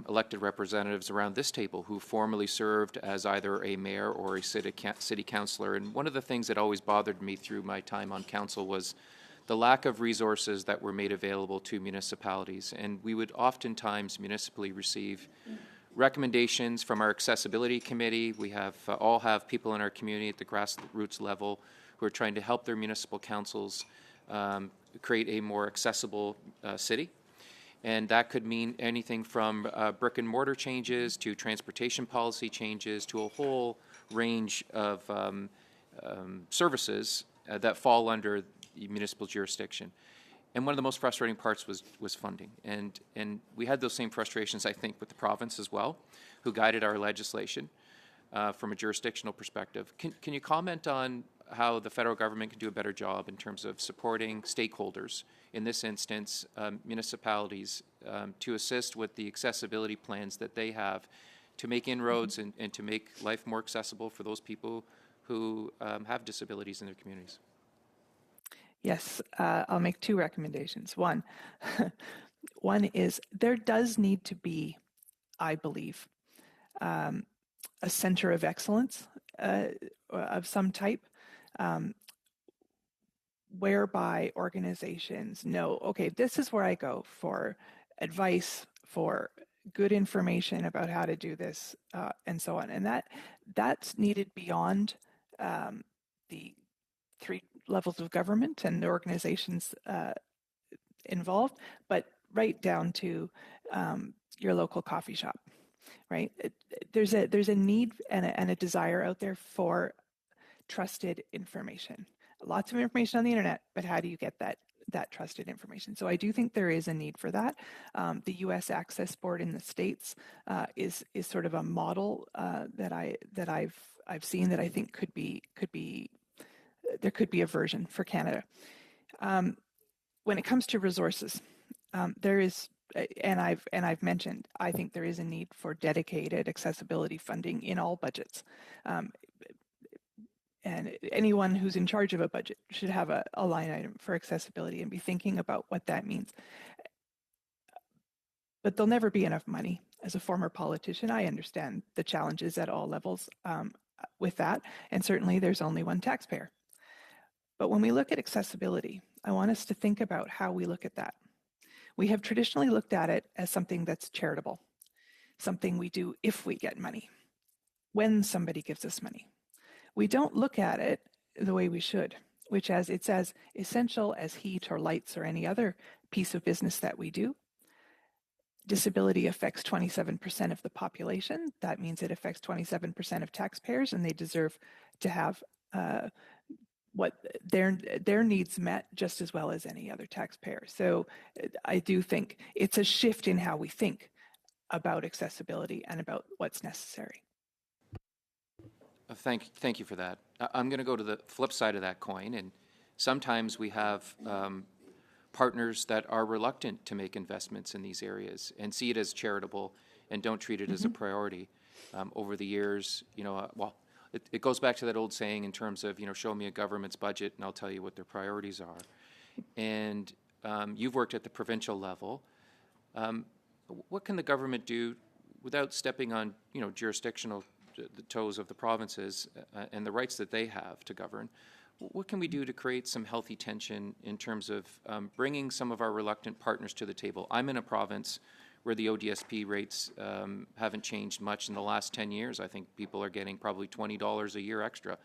elected representatives around this table who formerly served as either a mayor or a city councillor. And one of the things that always bothered me through my time on council was the lack of resources that were made available to municipalities. And we would oftentimes municipally receive recommendations from our accessibility committee. We have all have people in our community at the grassroots level who are trying to help their municipal councils create a more accessible city. And that could mean anything from brick and mortar changes to transportation policy changes to a whole range of services that fall under the municipal jurisdiction. And one of the most frustrating parts was funding. And we had those same frustrations, I think, with the province as well, who guided our legislation from a jurisdictional perspective. Can you comment on how the federal government can do a better job in terms of supporting stakeholders, in this instance, municipalities, to assist with the accessibility plans that they have to make inroads and to make life more accessible for those people who have disabilities in their communities? Yes, I'll make 2 recommendations. One is there does need to be, I believe, a center of excellence of some type, whereby organizations know, okay, this is where I go for advice, for good information about how to do this, and so on. And that's needed beyond the 3 levels of government and the organizations involved, but right down to your local coffee shop, right? There's a need and a desire out there for trusted information. Lots of information on the internet, but how do you get that trusted information? So I do think there is a need for that. The U.S. Access Board in the States is sort of a model that I've seen that I think could be there could be a version for Canada. When it comes to resources, there is, and I've mentioned, I think there is a need for dedicated accessibility funding in all budgets. And anyone who's in charge of a budget should have a line item for accessibility and be thinking about what that means. But there'll never be enough money. As a former politician, I understand the challenges at all levels with that, and certainly there's only one taxpayer. But when we look at accessibility, I want us to think about how we look at that. We have traditionally looked at it as something that's charitable, something we do if we get money, when somebody gives us money. We don't look at it the way we should, which is it's as essential as heat or lights or any other piece of business that we do. Disability affects 27% of the population. That means it affects 27% of taxpayers, and they deserve to have what their needs met just as well as any other taxpayer. So I do think it's a shift in how we think about accessibility and about what's necessary. Thank you for that. I'm going to go to the flip side of that coin, and sometimes we have partners that are reluctant to make investments in these areas and see it as charitable and don't treat it as a priority. Over the years, it goes back to that old saying in terms of, show me a government's budget and I'll tell you what their priorities are. And you've worked at the provincial level. What can the government do without stepping on, jurisdictional the toes of the provinces and the rights that they have to govern? what can we do to create some healthy tension in terms of bringing some of our reluctant partners to the table? I'm in a province where the ODSP rates haven't changed much in the last 10 years. I think people are getting probably $20 a year extra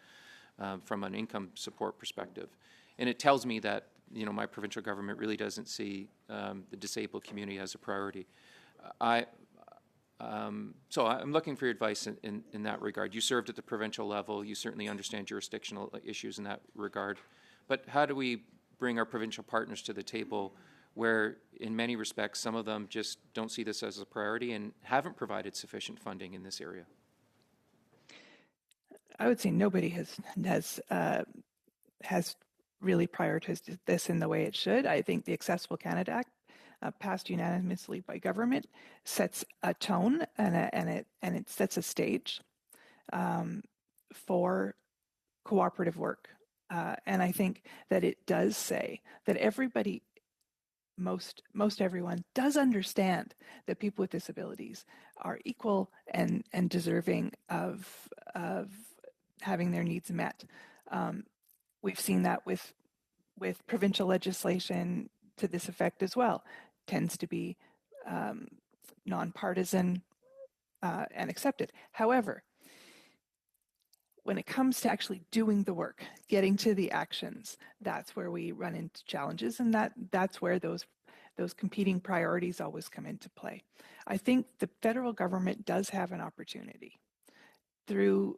from an income support perspective. And it tells me that, you know, my provincial government really doesn't see the disabled community as a priority. So I'm looking for your advice in that regard. You served at the provincial level. You certainly understand jurisdictional issues in that regard. But how do we bring our provincial partners to the table where, in many respects, some of them just don't see this as a priority and haven't provided sufficient funding in this area? I would say nobody has really prioritized this in the way it should. I think the Accessible Canada Act, passed unanimously by government, sets a tone and it sets a stage for cooperative work. And I think that it does say that everybody, most everyone does understand that people with disabilities are equal and deserving of having their needs met. We've seen that with provincial legislation to this effect as well. Tends to be nonpartisan and accepted. However, when it comes to actually doing the work, getting to the actions, that's where we run into challenges, and that's where those competing priorities always come into play. I think the federal government does have an opportunity through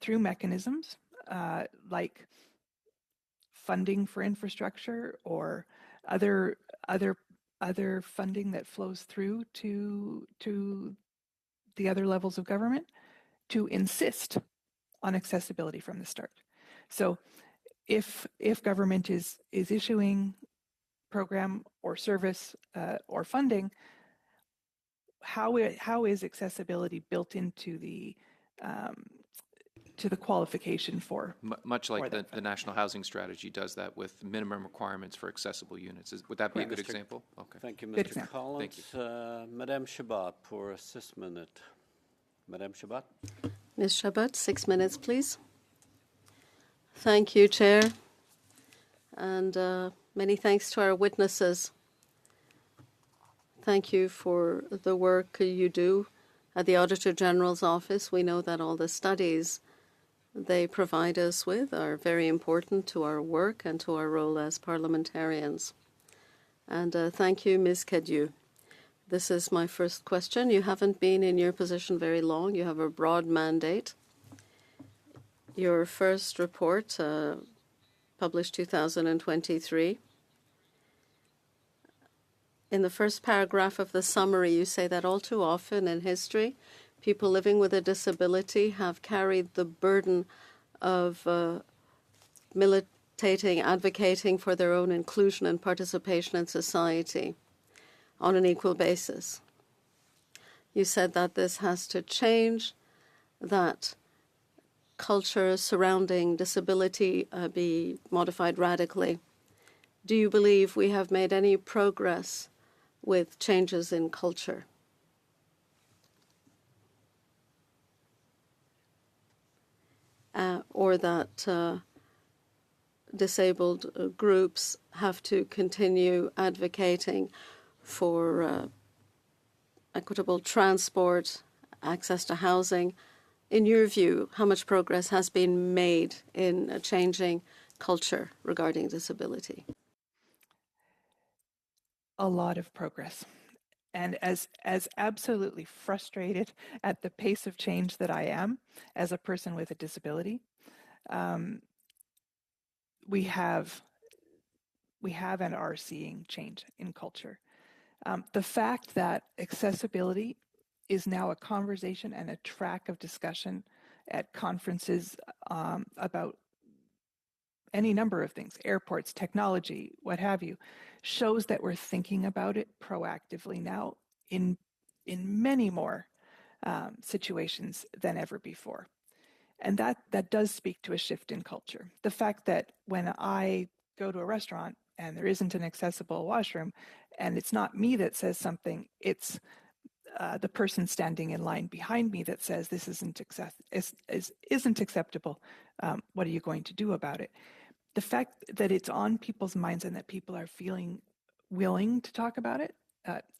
mechanisms like funding for infrastructure or other funding that flows through to the other levels of government to insist on accessibility from the start. So if government is issuing program or service or funding, how is accessibility built into the qualification for much like the National Housing Strategy does that with minimum requirements for accessible units. Would that be a good example? Okay. Thank you, Mr. Collins. Thank you. Madame Chabot for a 6 minute. Madame Chabot. Ms. Chabot, 6 minutes, please. Thank you, Chair. And many thanks to our witnesses. Thank you for the work you do at the Auditor General's Office. We know that all the studies they provide us with are very important to our work and to our role as parliamentarians. And thank you, Ms. Cadieux. This is my first question. You haven't been in your position very long. You have a broad mandate. Your first report, published 2023. In the first paragraph of the summary, you say that all too often in history, people living with a disability have carried the burden of militating, advocating for their own inclusion and participation in society on an equal basis. You said that this has to change, that culture surrounding disability be modified radically. Do you believe we have made any progress with changes in culture? Or that disabled groups have to continue advocating for equitable transport, access to housing. In your view, how much progress has been made in changing culture regarding disability? A lot of progress. And as absolutely frustrated at the pace of change that I am as a person with a disability, we have and are seeing change in culture. The fact that accessibility is now a conversation and a track of discussion at conferences about any number of things, airports, technology, what have you, shows that we're thinking about it proactively now in many more situations than ever before. And that does speak to a shift in culture. The fact that when I go to a restaurant and there isn't an accessible washroom, and it's not me that says something, it's the person standing in line behind me that says this isn't acceptable. What are you going to do about it? The fact that it's on people's minds and that people are feeling willing to talk about it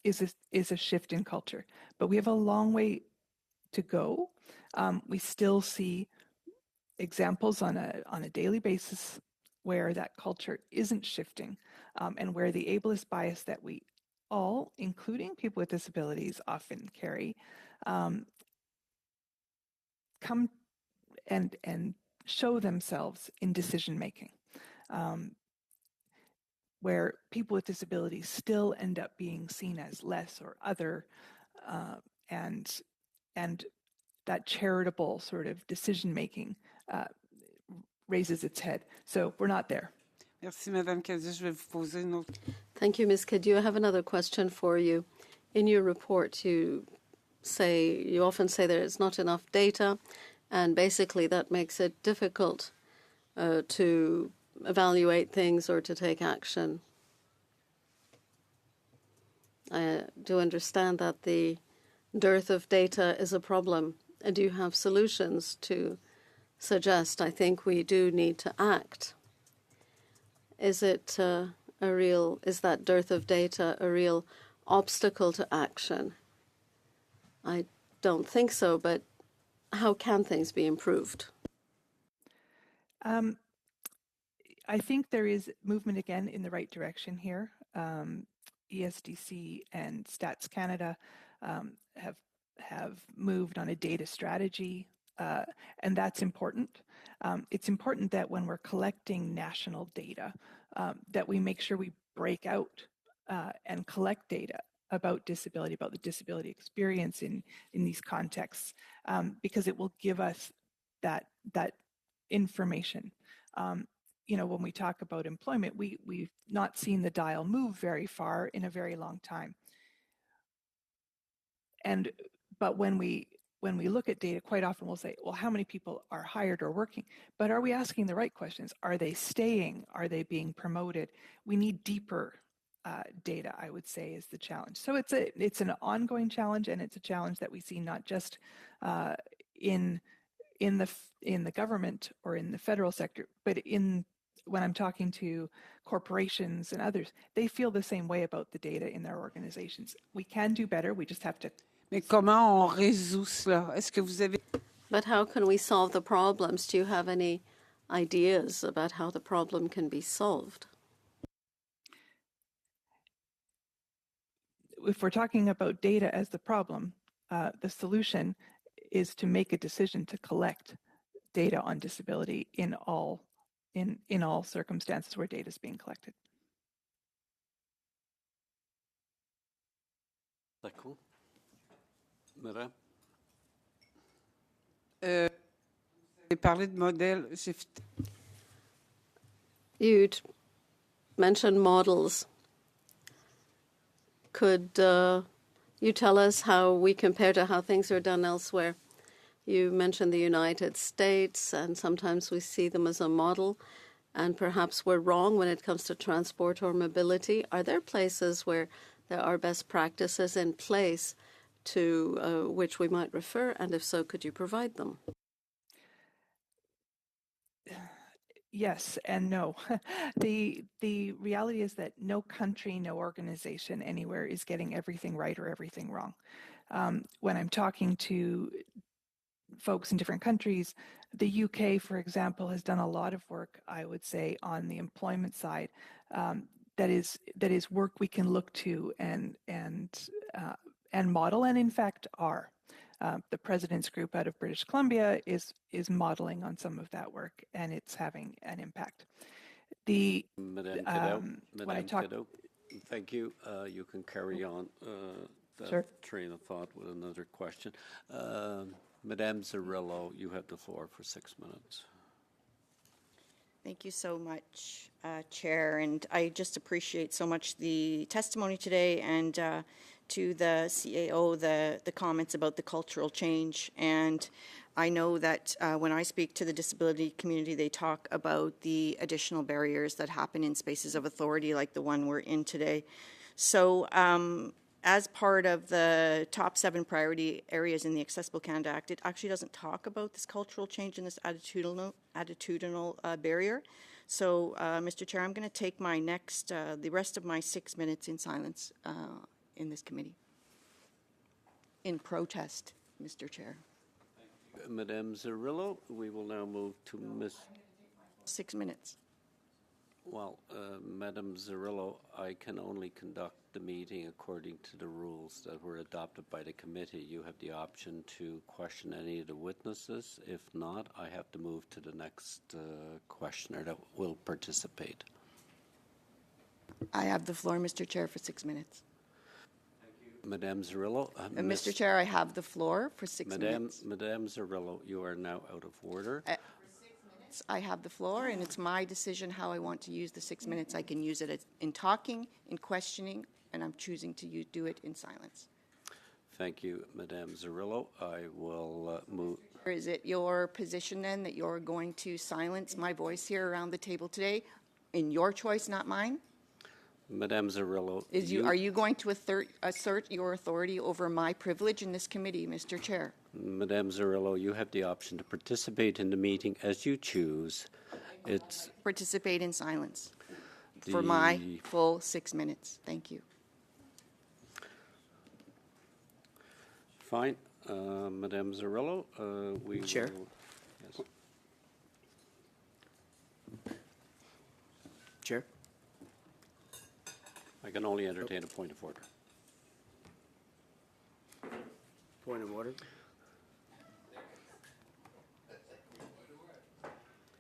is a shift in culture. But we have a long way to go. We still see examples on a daily basis where that culture isn't shifting, and where the ableist bias that we all, including people with disabilities, often carry, come and show themselves in decision making, where people with disabilities still end up being seen as less or other, and that charitable sort of decision making raises its head. So we're not there. Merci, Madame Cadieux. Je vais vous poser une autre. Thank you, Ms. Cadieux. I have another question for you. In your report, you often say there is not enough data, and basically that makes it difficult to evaluate things or to take action. I do understand that the dearth of data is a problem. Do you have solutions to suggest? I think we do need to act. Is that dearth of data a real obstacle to action? I don't think so, but how can things be improved? I think there is movement again in the right direction here. ESDC and Stats Canada have moved on a data strategy, and that's important. It's important that when we're collecting national data, that we make sure we break out and collect data about disability, about the disability experience in these contexts, because it will give us that information. When we talk about employment, we've not seen the dial move very far in a very long time. But when we look at data, quite often we'll say, well, how many people are hired or working? But are we asking the right questions? Are they staying? Are they being promoted? We need deeper data, I would say, is the challenge. So it's an ongoing challenge, and it's a challenge that we see not just in the government or in the federal sector, but when I'm talking to corporations and others, they feel the same way about the data in their organizations. We can do better. We just have to. Mais comment on résout cela? Est-ce que vous avez... But how can we solve the problems? Do you have any ideas about how the problem can be solved? If we're talking about data as the problem, the solution is to make a decision to collect data on disability in all circumstances where data is being collected. D'accord. Madame? Vous avez parlé de modèle. You'd mentioned models. Could you tell us how we compare to how things are done elsewhere? You mentioned the United States, and sometimes we see them as a model, and perhaps we're wrong when it comes to transport or mobility. Are there places where there are best practices in place to which we might refer, and if so, could you provide them? Yes and no. The reality is that no country, no organization anywhere is getting everything right or everything wrong. When I'm talking to folks in different countries, the UK, for example, has done a lot of work, I would say, on the employment side. That is work we can look to and model, and in fact are. The President's Group out of British Columbia is modeling on some of that work, and it's having an impact. Madame Cadeau, thank you. You can carry on that train of thought with another question. Madame Zarrillo, you have the floor for 6 minutes. Thank you so much, Chair, and I just appreciate so much the testimony today, and to the CAO, the comments about the cultural change. And I know that when I speak to the disability community, they talk about the additional barriers that happen in spaces of authority like the one we're in today. So as part of the top 7 priority areas in the Accessible Canada Act, it actually doesn't talk about this cultural change and this attitudinal barrier. So, Mr. Chair, I'm going to take my the rest of my 6 minutes in silence in this committee. In protest, Mr. Chair. Madame Zerillo, we will now move to Ms. 6 minutes. Well, Madame Zerillo, I can only conduct the meeting according to the rules that were adopted by the committee. You have the option to question any of the witnesses. If not, I have to move to the next questioner that will participate. I have the floor, Mr. Chair, for 6 minutes. Madame Zerillo. Mr. Chair, I have the floor for 6 minutes. Madame Zerillo, you are now out of order. I have the floor, and it's my decision how I want to use the 6 minutes. I can use it in talking, in questioning, and I'm choosing to do it in silence. Thank you, Madame Zerillo. I will move. Is it your position then that you're going to silence my voice here around the table today? In your choice, not mine? Madame Zerillo. Are you going to assert your authority over my privilege in this committee, Mr. Chair? Madame Zerillo, you have the option to participate in the meeting as you choose. It's participate in silence for my full 6 minutes. Thank you. Fine. Madame Zerillo, Chair? Will, yes. Chair? I can only entertain a point of order. Point of order.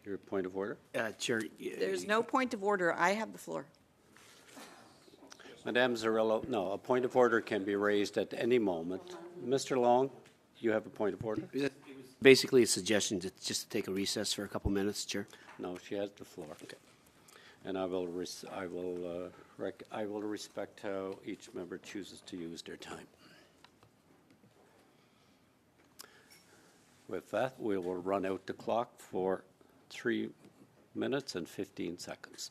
Your point of order? Chair. There's no point of order. I have the floor. Madame Zerillo, no, a point of order can be raised at any moment. Mr. Long, you have a point of order? Basically, a suggestion to just take a recess for a couple minutes, Chair. No, she has the floor. Okay. And I will respect how each member chooses to use their time. With that, we will run out the clock for 3 minutes and 15 seconds.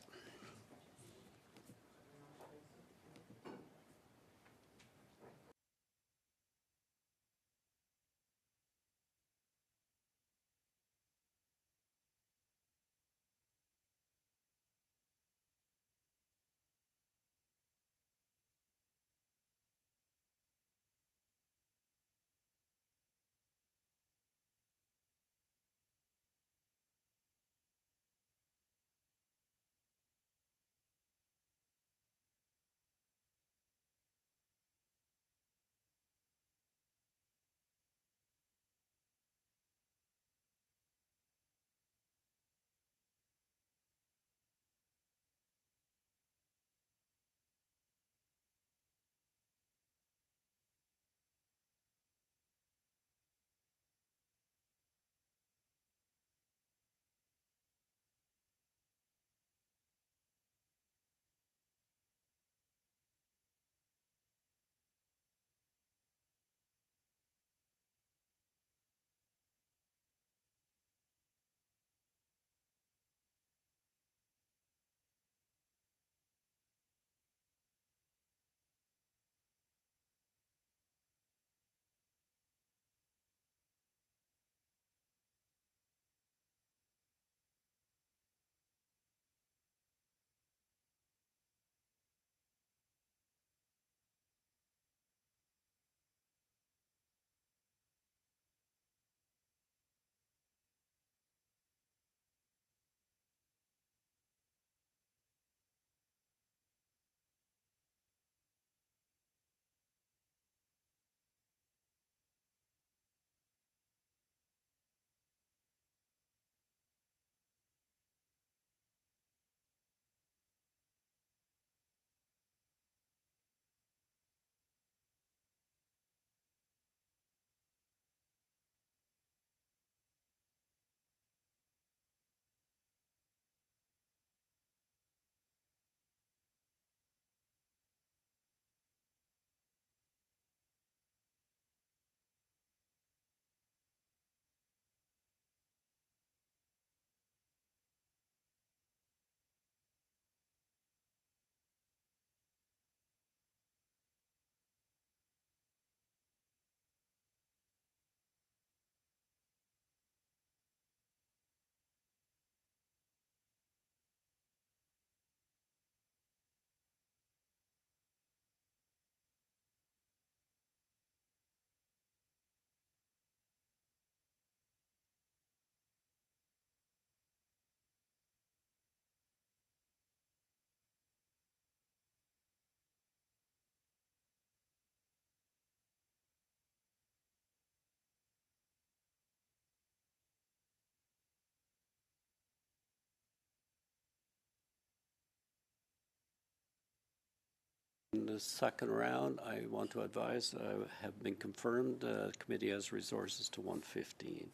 in the second round, I want to advise, have been confirmed, the committee has resources to 1:15.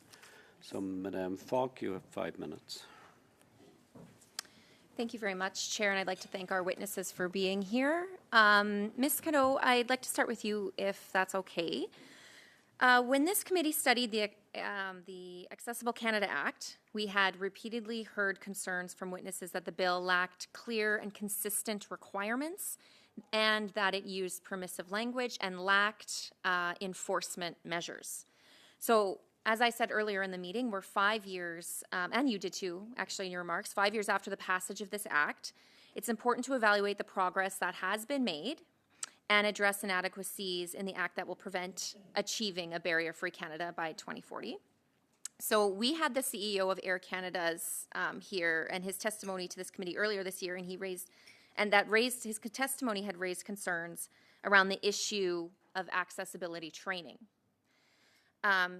So, Madame Falk, you have 5 minutes. Thank you very much, Chair, and I'd like to thank our witnesses for being here. Ms. Cadeau, I'd like to start with you, if that's okay. When this committee studied the Accessible Canada Act, we had repeatedly heard concerns from witnesses that the bill lacked clear and consistent requirements and that it used permissive language and lacked enforcement measures. So, as I said earlier in the meeting, we're 5 years, and you did too, actually, in your remarks, 5 years after the passage of this act. It's important to evaluate the progress that has been made and address inadequacies in the act that will prevent achieving a barrier-free Canada by 2040. So we had the CEO of Air Canada's here, and his testimony to this committee earlier this year, and his testimony had raised concerns around the issue of accessibility training.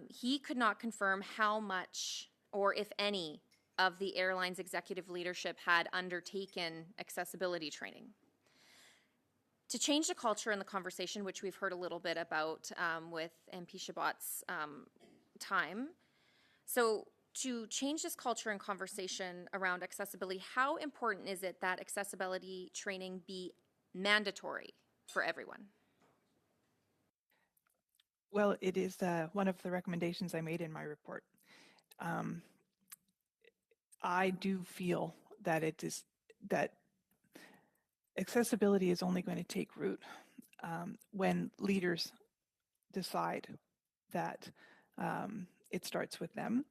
He could not confirm how much, or if any, of the airline's executive leadership had undertaken accessibility training. To change the culture and the conversation, which we've heard a little bit about with MP Chabot's time, so to change this culture and conversation around accessibility, how important is it that accessibility training be mandatory for everyone? Well, it is one of the recommendations I made in my report. I do feel that that accessibility is only going to take root when leaders decide that it starts with them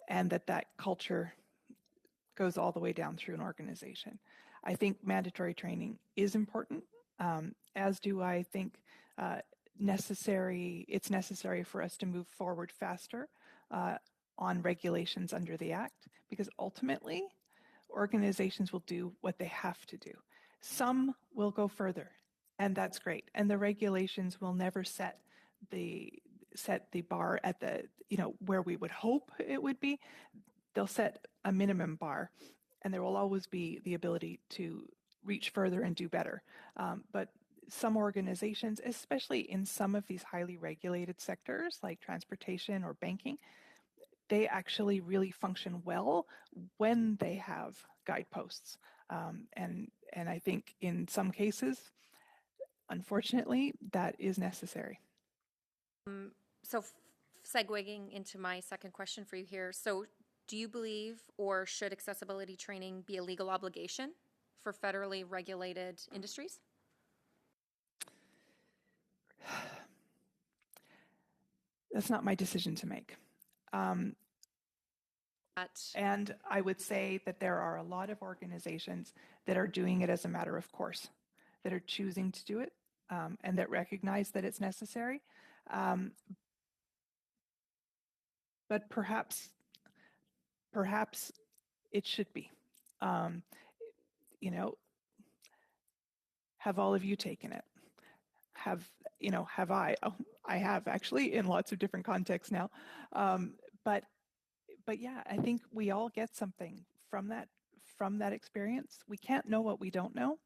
and that culture goes all the way down through an organization. I think mandatory training is important, as do I think it's necessary for us to move forward faster on regulations under the Act, because ultimately organizations will do what they have to do. Some will go further, and that's great. And the regulations will never set the bar at the where we would hope it would be. They'll set a minimum bar, and there will always be the ability to reach further and do better. But some organizations, especially in some of these highly regulated sectors like transportation or banking, they actually really function well when they have guideposts. And I think in some cases, unfortunately, that is necessary. So segueing into my second question for you here. So do you believe, or should accessibility training be a legal obligation for federally regulated industries? That's not my decision to make. And I would say that there are a lot of organizations that are doing it as a matter of course, that are choosing to do it, and that recognize that it's necessary. But perhaps it should be. Have all of you taken it? Have I? Oh, I have actually, in lots of different contexts now. But yeah, I think we all get something from that experience. We can't know what we don't know,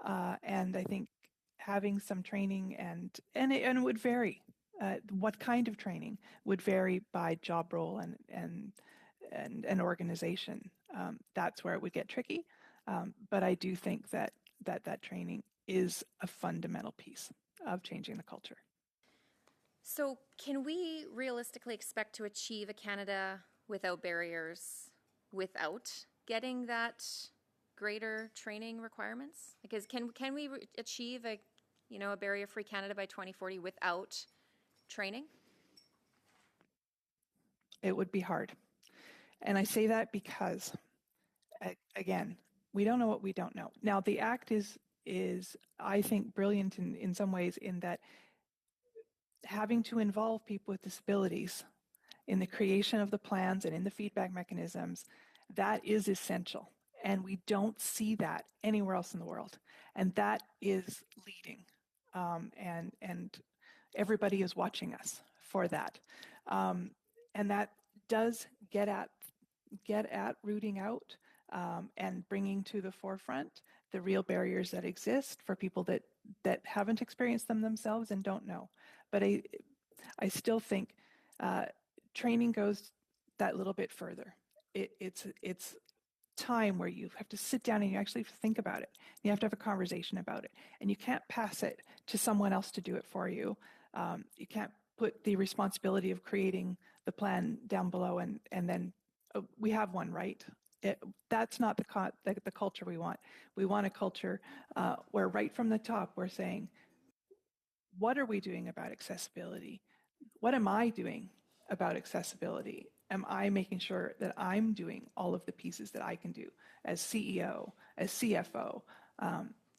and I think having some training and it would vary. What kind of training would vary by job role and an organization. That's where it would get tricky. But I do think that training is a fundamental piece of changing the culture. So can we realistically expect to achieve a Canada without barriers without getting that greater training requirements? Because can we achieve a barrier-free Canada by 2040 without training? It would be hard. And I say that because, again, we don't know what we don't know. Now, the Act is I think, brilliant in some ways, in that having to involve people with disabilities in the creation of the plans and in the feedback mechanisms, that is essential. And we don't see that anywhere else in the world. And that is leading. And everybody is watching us for that. And that does get at rooting out and bringing to the forefront the real barriers that exist for people that haven't experienced them themselves and don't know. But I still think training goes that little bit further. It's time where you have to sit down and you actually think about it. You have to have a conversation about it, and you can't pass it to someone else to do it for you. You can't put the responsibility of creating the plan down below and then we have one, right? That's not the culture we want. We want a culture where right from the top we're saying, what are we doing about accessibility? What am I doing about accessibility? Am I making sure that I'm doing all of the pieces that I can do as CEO, as CFO,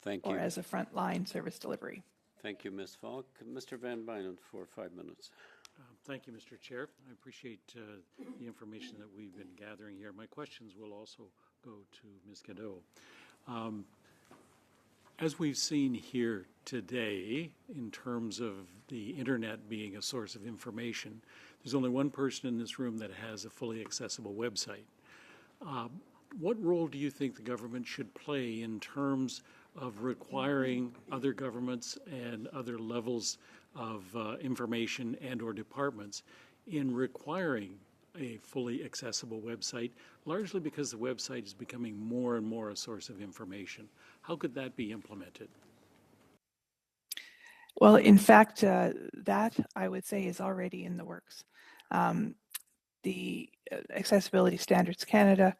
Thank or you. as a frontline service delivery? Thank you, Ms. Falk. Mr. Van Bynen for 5 minutes. Thank you, Mr. Chair. I appreciate the information that we've been gathering here. My questions will also go to Ms. Cadeau. As we've seen here today, in terms of the internet being a source of information, there's only one person in this room that has a fully accessible website. What role do you think the government should play in terms of requiring other governments and other levels of information and or departments in requiring a fully accessible website, largely because the website is becoming more and more a source of information? How could that be implemented? Well, in fact, that I would say is already in the works. The Accessibility Standards Canada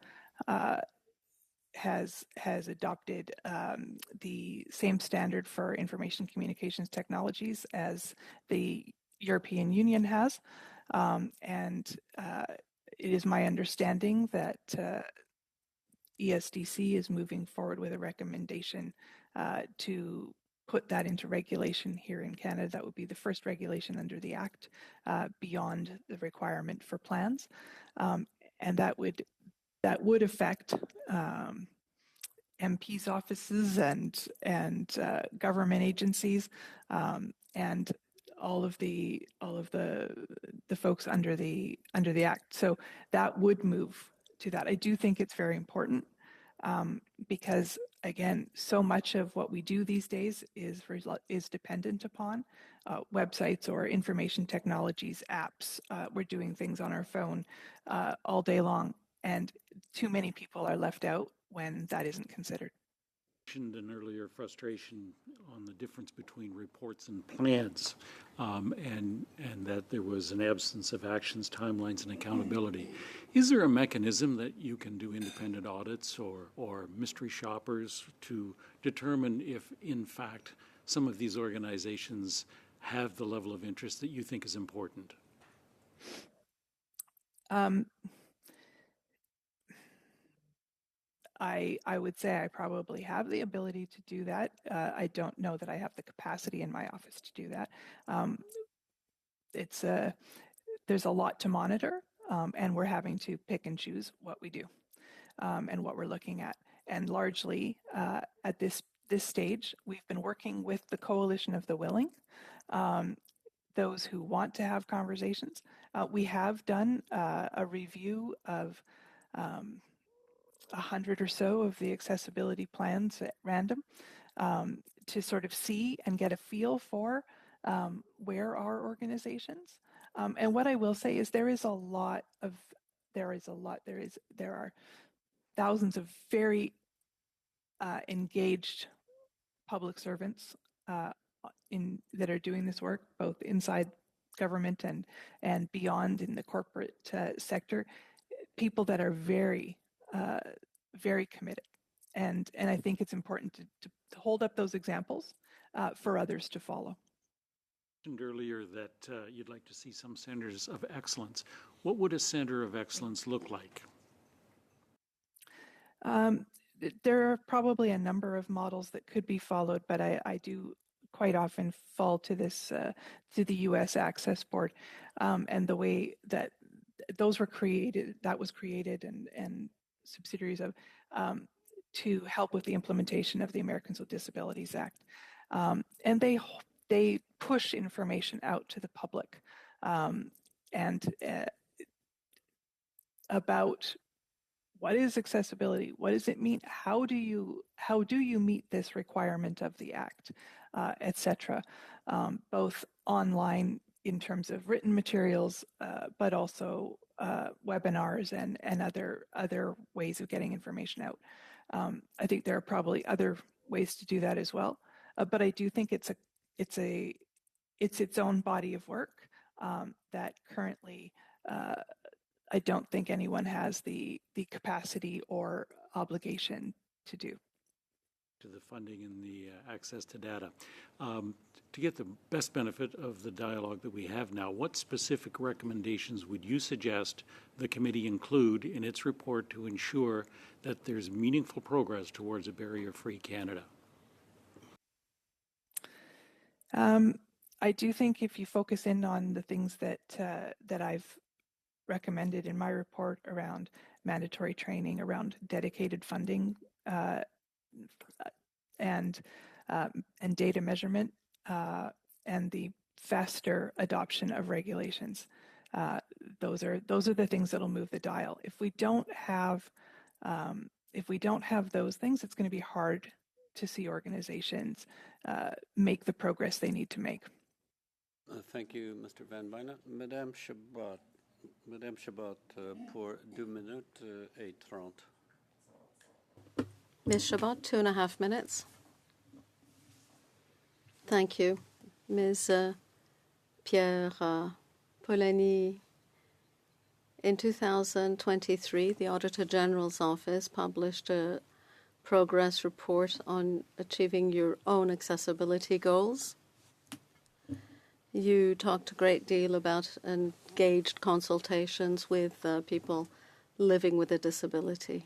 has adopted the same standard for information communications technologies as the European Union has, and it is my understanding that ESDC is moving forward with a recommendation to put that into regulation here in Canada. That would be the first regulation under the Act beyond the requirement for plans, and that would affect MPs' offices and government agencies and all of the folks under the Act. So that would move to that. I do think it's very important because, again, so much of what we do these days is dependent upon websites or information technologies, apps. We're doing things on our phone all day long, and too many people are left out when that isn't considered. Mentioned an earlier frustration on the difference between reports and plans, and that there was an absence of actions, timelines, and accountability. Is there a mechanism that you can do independent audits or mystery shoppers to determine if, in fact, some of these organizations have the level of interest that you think is important? I would say I probably have the ability to do that. I don't know that I have the capacity in my office to do that. There's a lot to monitor, and we're having to pick and choose what we do and what we're looking at. And largely at this stage, we've been working with the Coalition of the Willing, those who want to have conversations. We have done a review of 100 or so of the accessibility plans at random to sort of see and get a feel for where are organizations. And what I will say is there are thousands of very engaged public servants that are doing this work, both inside government and beyond in the corporate sector, people that are very committed. And I think it's important to hold up those examples for others to follow. You mentioned earlier that you'd like to see some centers of excellence. What would a center of excellence look like? There are probably a number of models that could be followed, but I do quite often fall to this, to the U.S. Access Board and the way that those were created, and subsidiaries of, to help with the implementation of the Americans with Disabilities Act. And they push information out to the public and about what is accessibility? What does it mean? How do you meet this requirement of the Act, etc. Both online in terms of written materials, but also webinars and other ways of getting information out. I think there are probably other ways to do that as well, but I do think it's its own body of work that currently I don't think anyone has the capacity or obligation to do. To the funding and the access to data. To get the best benefit of the dialogue that we have now, what specific recommendations would you suggest the committee include in its report to ensure that there's meaningful progress towards a barrier-free Canada? I do think if you focus in on the things that I've recommended in my report around mandatory training, around dedicated funding, and data measurement, and the faster adoption of regulations. Those are the things that'll move the dial. If we don't have those things, it's going to be hard to see organizations make the progress they need to make. Thank you, Mr. Van Bijna. Madame Chabot. Madame Chabot, pour 2 minutes et 30. Ms. Chabot, 2.5 minutes. Thank you. Ms. Pierre Polanyi. In 2023, the Auditor General's Office published a progress report on achieving your own accessibility goals. You talked a great deal about engaged consultations with people living with a disability.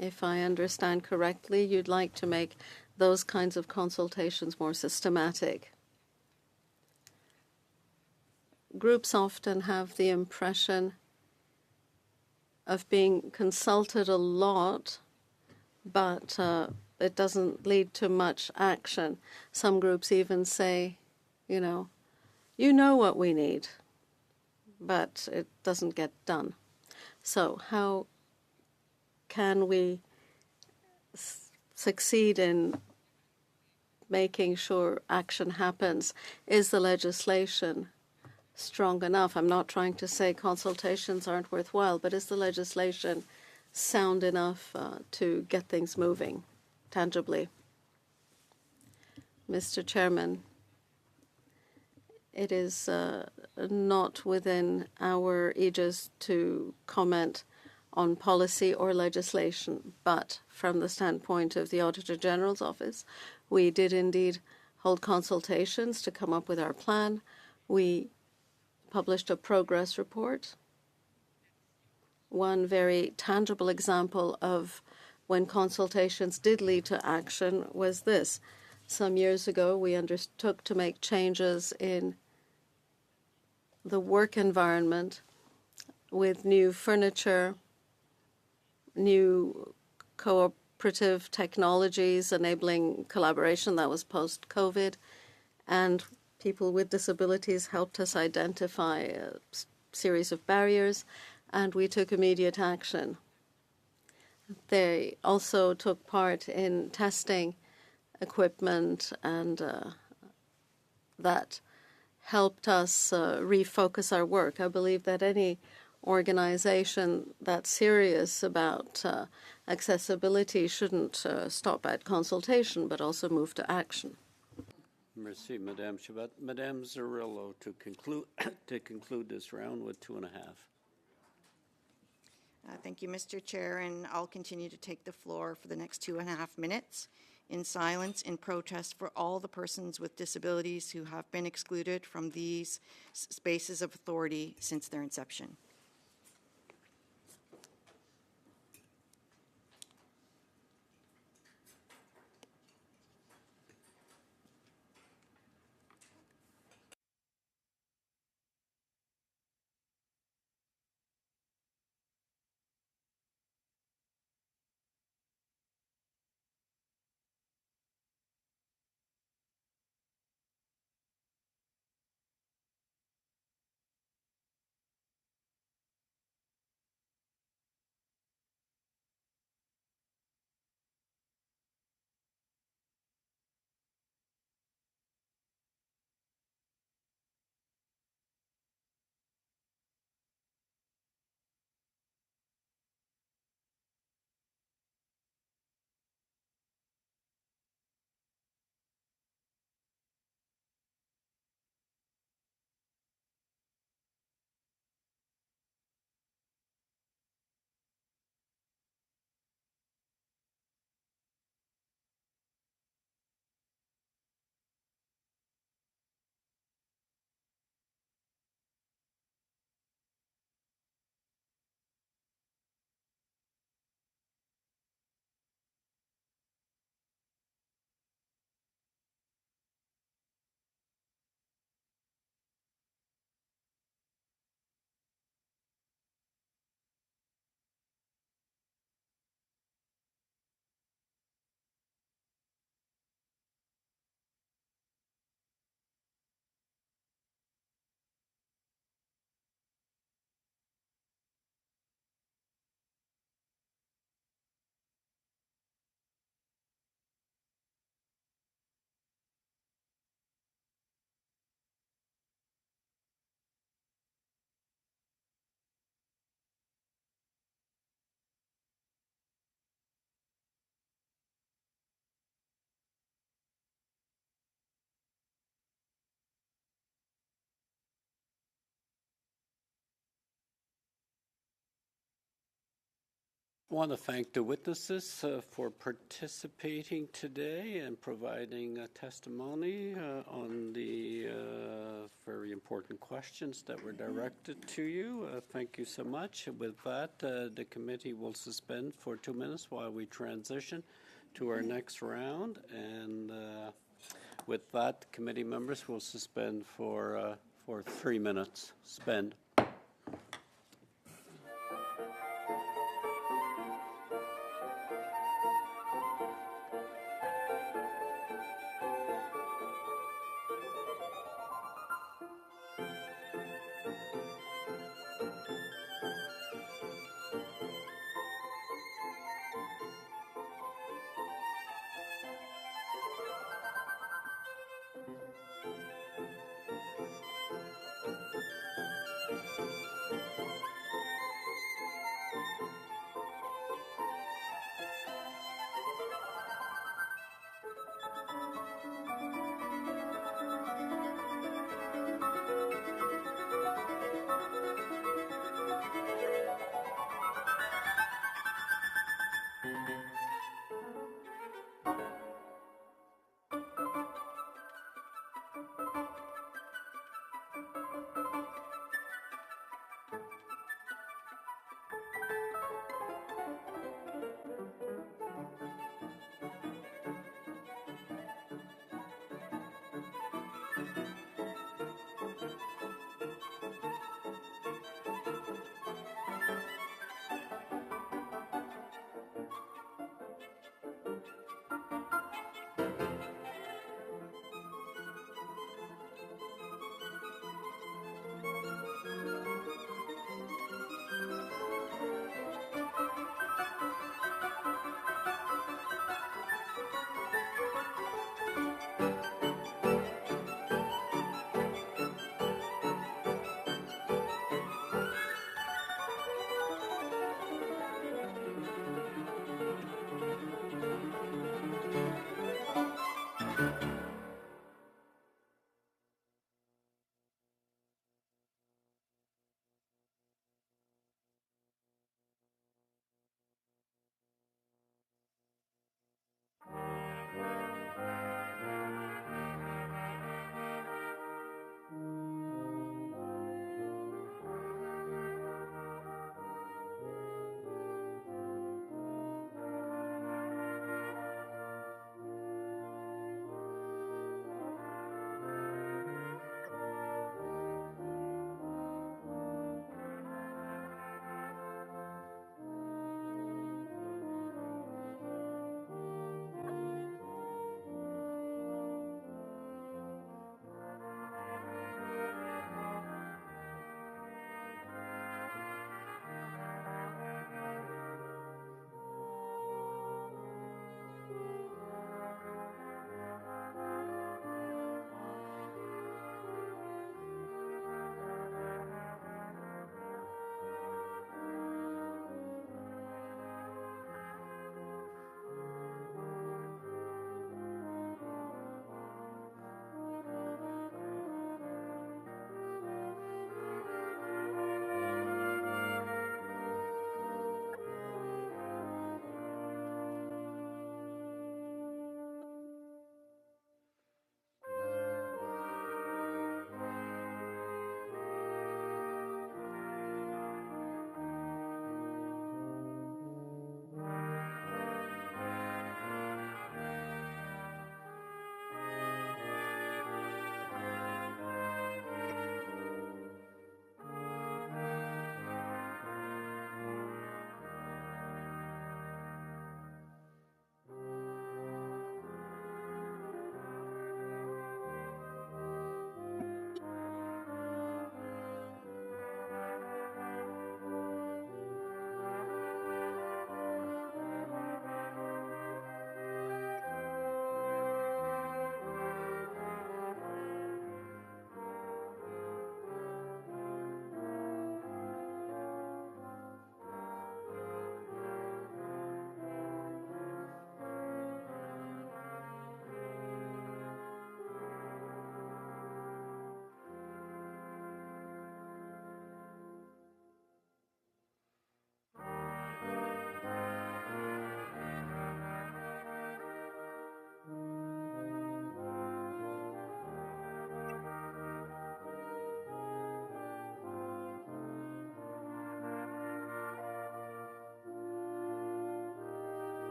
If I understand correctly, you'd like to make those kinds of consultations more systematic. Groups often have the impression of being consulted a lot, but it doesn't lead to much action. Some groups even say, you know what we need, but it doesn't get done. So how can we succeed in making sure action happens? Is the legislation strong enough? I'm not trying to say consultations aren't worthwhile, but is the legislation sound enough to get things moving tangibly? Mr. Chairman, it is not within our aegis to comment on policy or legislation, but from the standpoint of the Auditor General's Office, we did indeed hold consultations to come up with our plan. We published a progress report. One very tangible example of when consultations did lead to action was this. Some years ago, we undertook to make changes in the work environment with new furniture, new cooperative technologies enabling collaboration. That was post-COVID. And people with disabilities helped us identify a series of barriers, and we took immediate action. They also took part in testing equipment, and that helped us refocus our work. I believe that any organization that's serious about accessibility shouldn't stop at consultation, but also move to action. Merci, Madame Chabot. Madame Zarillo, to conclude this round with 2.5. Thank you, Mr. Chair, and I'll continue to take the floor for the next 2.5 minutes in silence in protest for all the persons with disabilities who have been excluded from these spaces of authority since their inception. I want to thank the witnesses for participating today and providing testimony on the very important questions that were directed to you. Thank you so much. With that, the committee will suspend for 2 minutes while we transition to our next round. And with that, committee members will suspend for 3 minutes. Spend.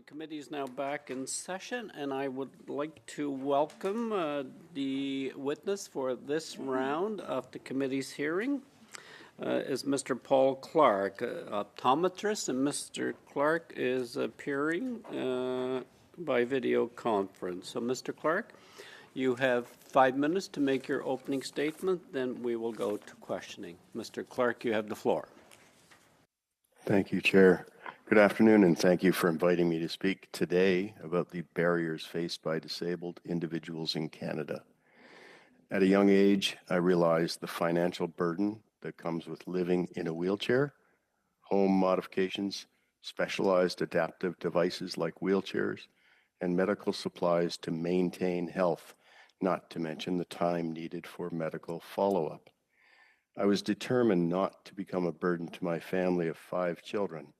committee is now back in session, and I would like to welcome the witness for this round of the committee's hearing is Mr. Paul Clark, optometrist, and Mr. Clark is appearing by video conference. So, Mr. Clark, you have 5 minutes to make your opening statement, then we will go to questioning. Mr. Clark, you have the floor. Thank you, Chair. Good afternoon, and thank you for inviting me to speak today about the barriers faced by disabled individuals in Canada. At a young age, I realized the financial burden that comes with living in a wheelchair, home modifications, specialized adaptive devices like wheelchairs, and medical supplies to maintain health, not to mention the time needed for medical follow-up. I was determined not to become a burden to my family of 5 children.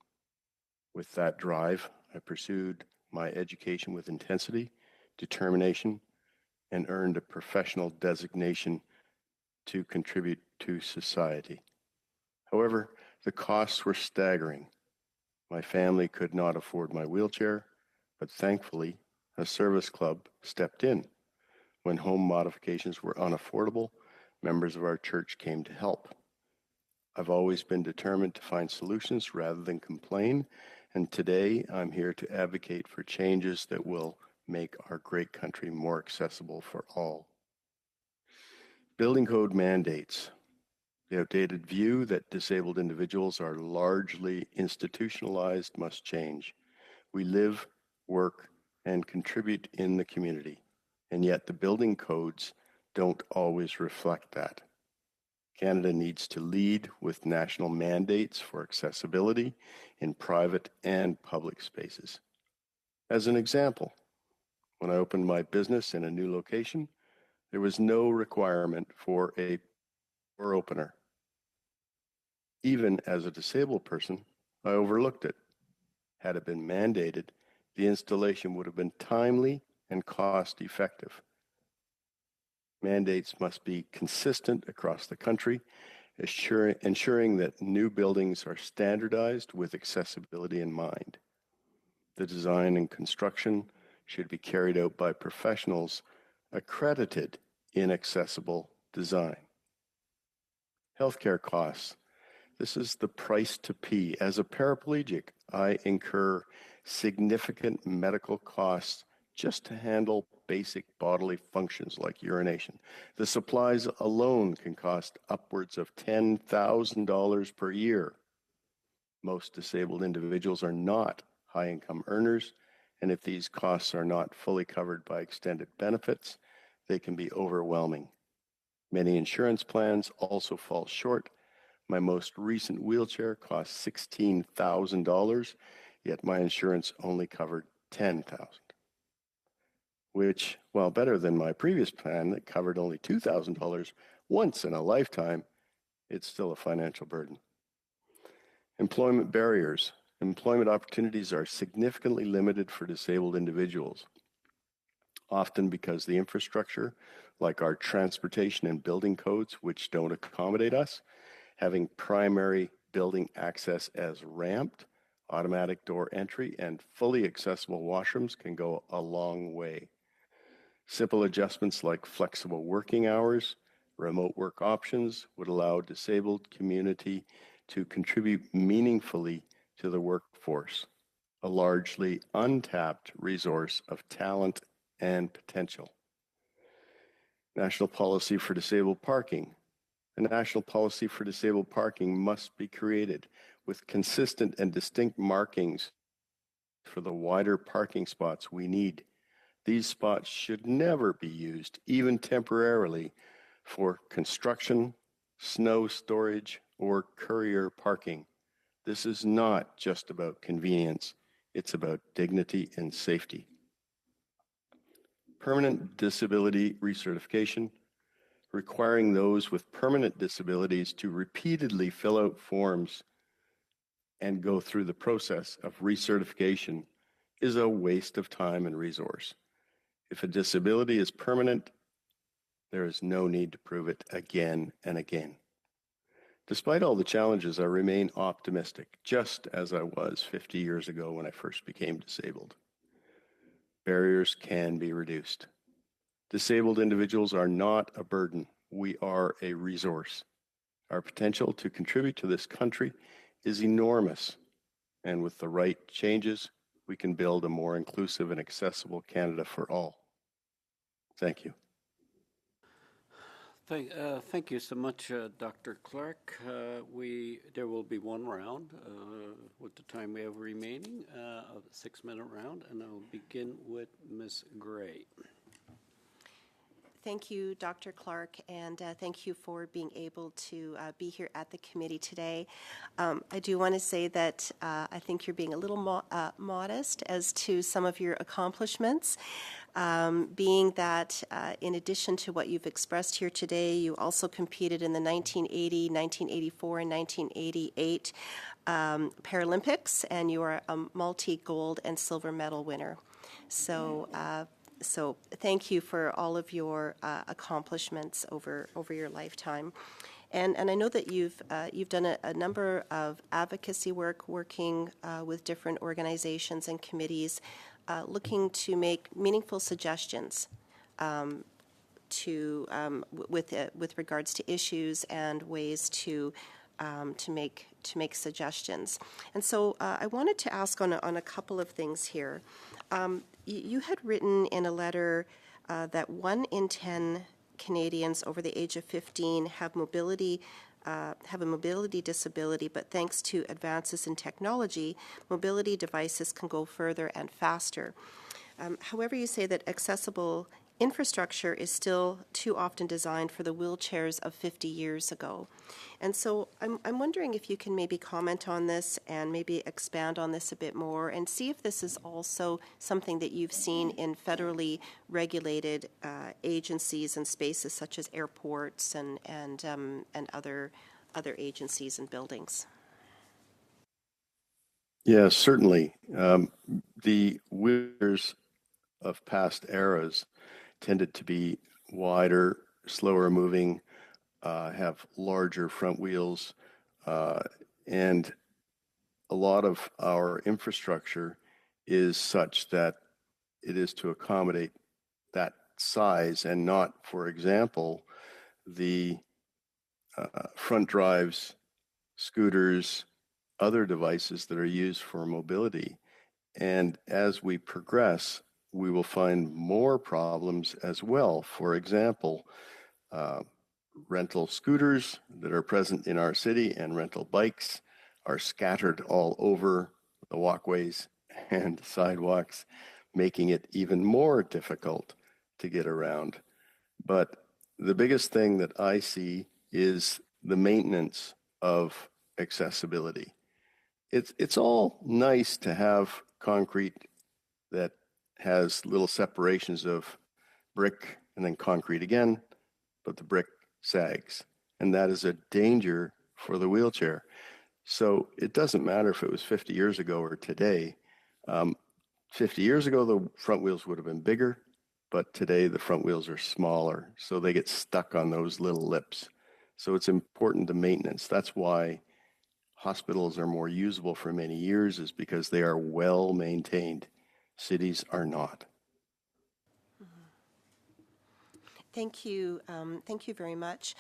With that drive, I pursued my education with intensity, determination, and earned a professional designation to contribute to society. However, the costs were staggering. My family could not afford my wheelchair, but thankfully, a service club stepped in. When home modifications were unaffordable, members of our church came to help. I've always been determined to find solutions rather than complain, and today I'm here to advocate for changes that will make our great country more accessible for all. Building code mandates. The outdated view that disabled individuals are largely institutionalized must change. We live, work, and contribute in the community, and yet the building codes don't always reflect that. Canada needs to lead with national mandates for accessibility in private and public spaces. As an example, when I opened my business in a new location, there was no requirement for a door opener. Even as a disabled person, I overlooked it. Had it been mandated, the installation would have been timely and cost-effective. Mandates must be consistent across the country, ensuring that new buildings are standardized with accessibility in mind. The design and construction should be carried out by professionals accredited in accessible design. Healthcare costs. This is the price to pay. As a paraplegic, I incur significant medical costs just to handle basic bodily functions like urination. The supplies alone can cost upwards of $10,000 per year. Most disabled individuals are not high-income earners, and if these costs are not fully covered by extended benefits, they can be overwhelming. Many insurance plans also fall short. My most recent wheelchair cost $16,000, yet my insurance only covered $10,000. Which, while better than my previous plan that covered only $2,000 once in a lifetime, it's still a financial burden. Employment barriers. Employment opportunities are significantly limited for disabled individuals, often because the infrastructure, like our transportation and building codes, which don't accommodate us, having primary building access as ramped, automatic door entry, and fully accessible washrooms can go a long way. Simple adjustments like flexible working hours, remote work options would allow disabled community to contribute meaningfully to the workforce, a largely untapped resource of talent and potential. National policy for disabled parking. A national policy for disabled parking must be created with consistent and distinct markings for the wider parking spots we need. These spots should never be used, even temporarily, for construction, snow storage, or courier parking. This is not just about convenience, it's about dignity and safety. Permanent disability recertification, requiring those with permanent disabilities to repeatedly fill out forms and go through the process of recertification is a waste of time and resource. If a disability is permanent, there is no need to prove it again and again. Despite all the challenges, I remain optimistic, just as I was 50 years ago when I first became disabled. Barriers can be reduced. Disabled individuals are not a burden. We are a resource. Our potential to contribute to this country is enormous, and with the right changes, we can build a more inclusive and accessible Canada for all. Thank you. Thank you so much, Dr. Clark. There will be one round with the time we have remaining, a 6-minute round, and I'll begin with Ms. Gray. Thank you, Dr. Clark, and thank you for being able to be here at the committee today. I do want to say that I think you're being a little modest as to some of your accomplishments, being that in addition to what you've expressed here today, you also competed in the 1980, 1984, and 1988 Paralympics, and you are a multi-gold and silver medal winner. So thank you for all of your accomplishments over your lifetime. And I know that you've done a number of advocacy work, working with different organizations and committees, looking to make meaningful suggestions with regards to issues and ways to make suggestions. And so I wanted to ask on a couple of things here. You had written in a letter that 1 in 10 Canadians over the age of 15 have a mobility disability, but thanks to advances in technology, mobility devices can go further and faster. However, you say that accessible infrastructure is still too often designed for the wheelchairs of 50 years ago. And so I'm wondering if you can maybe comment on this and maybe expand on this a bit more and see if this is also something that you've seen in federally regulated agencies and spaces such as airports and other agencies and buildings. Yes, certainly. The wheelchairs of past eras tended to be wider, slower moving, have larger front wheels, and a lot of our infrastructure is such that it is to accommodate that size and not, for example, the front drives, scooters, other devices that are used for mobility. And as we progress, we will find more problems as well. For example, rental scooters that are present in our city and rental bikes are scattered all over the walkways and sidewalks, making it even more difficult to get around. But the biggest thing that I see is the maintenance of accessibility. It's all nice to have concrete that has little separations of brick and then concrete again, but the brick sags. And that is a danger for the wheelchair. So it doesn't matter if it was 50 years ago or today. 50 years ago, the front wheels would have been bigger, but today the front wheels are smaller. So they get stuck on those little lips. So it's important to maintenance. That's why hospitals are more usable for many years, is because they are well maintained. Cities are not. Thank you. Thank you very much.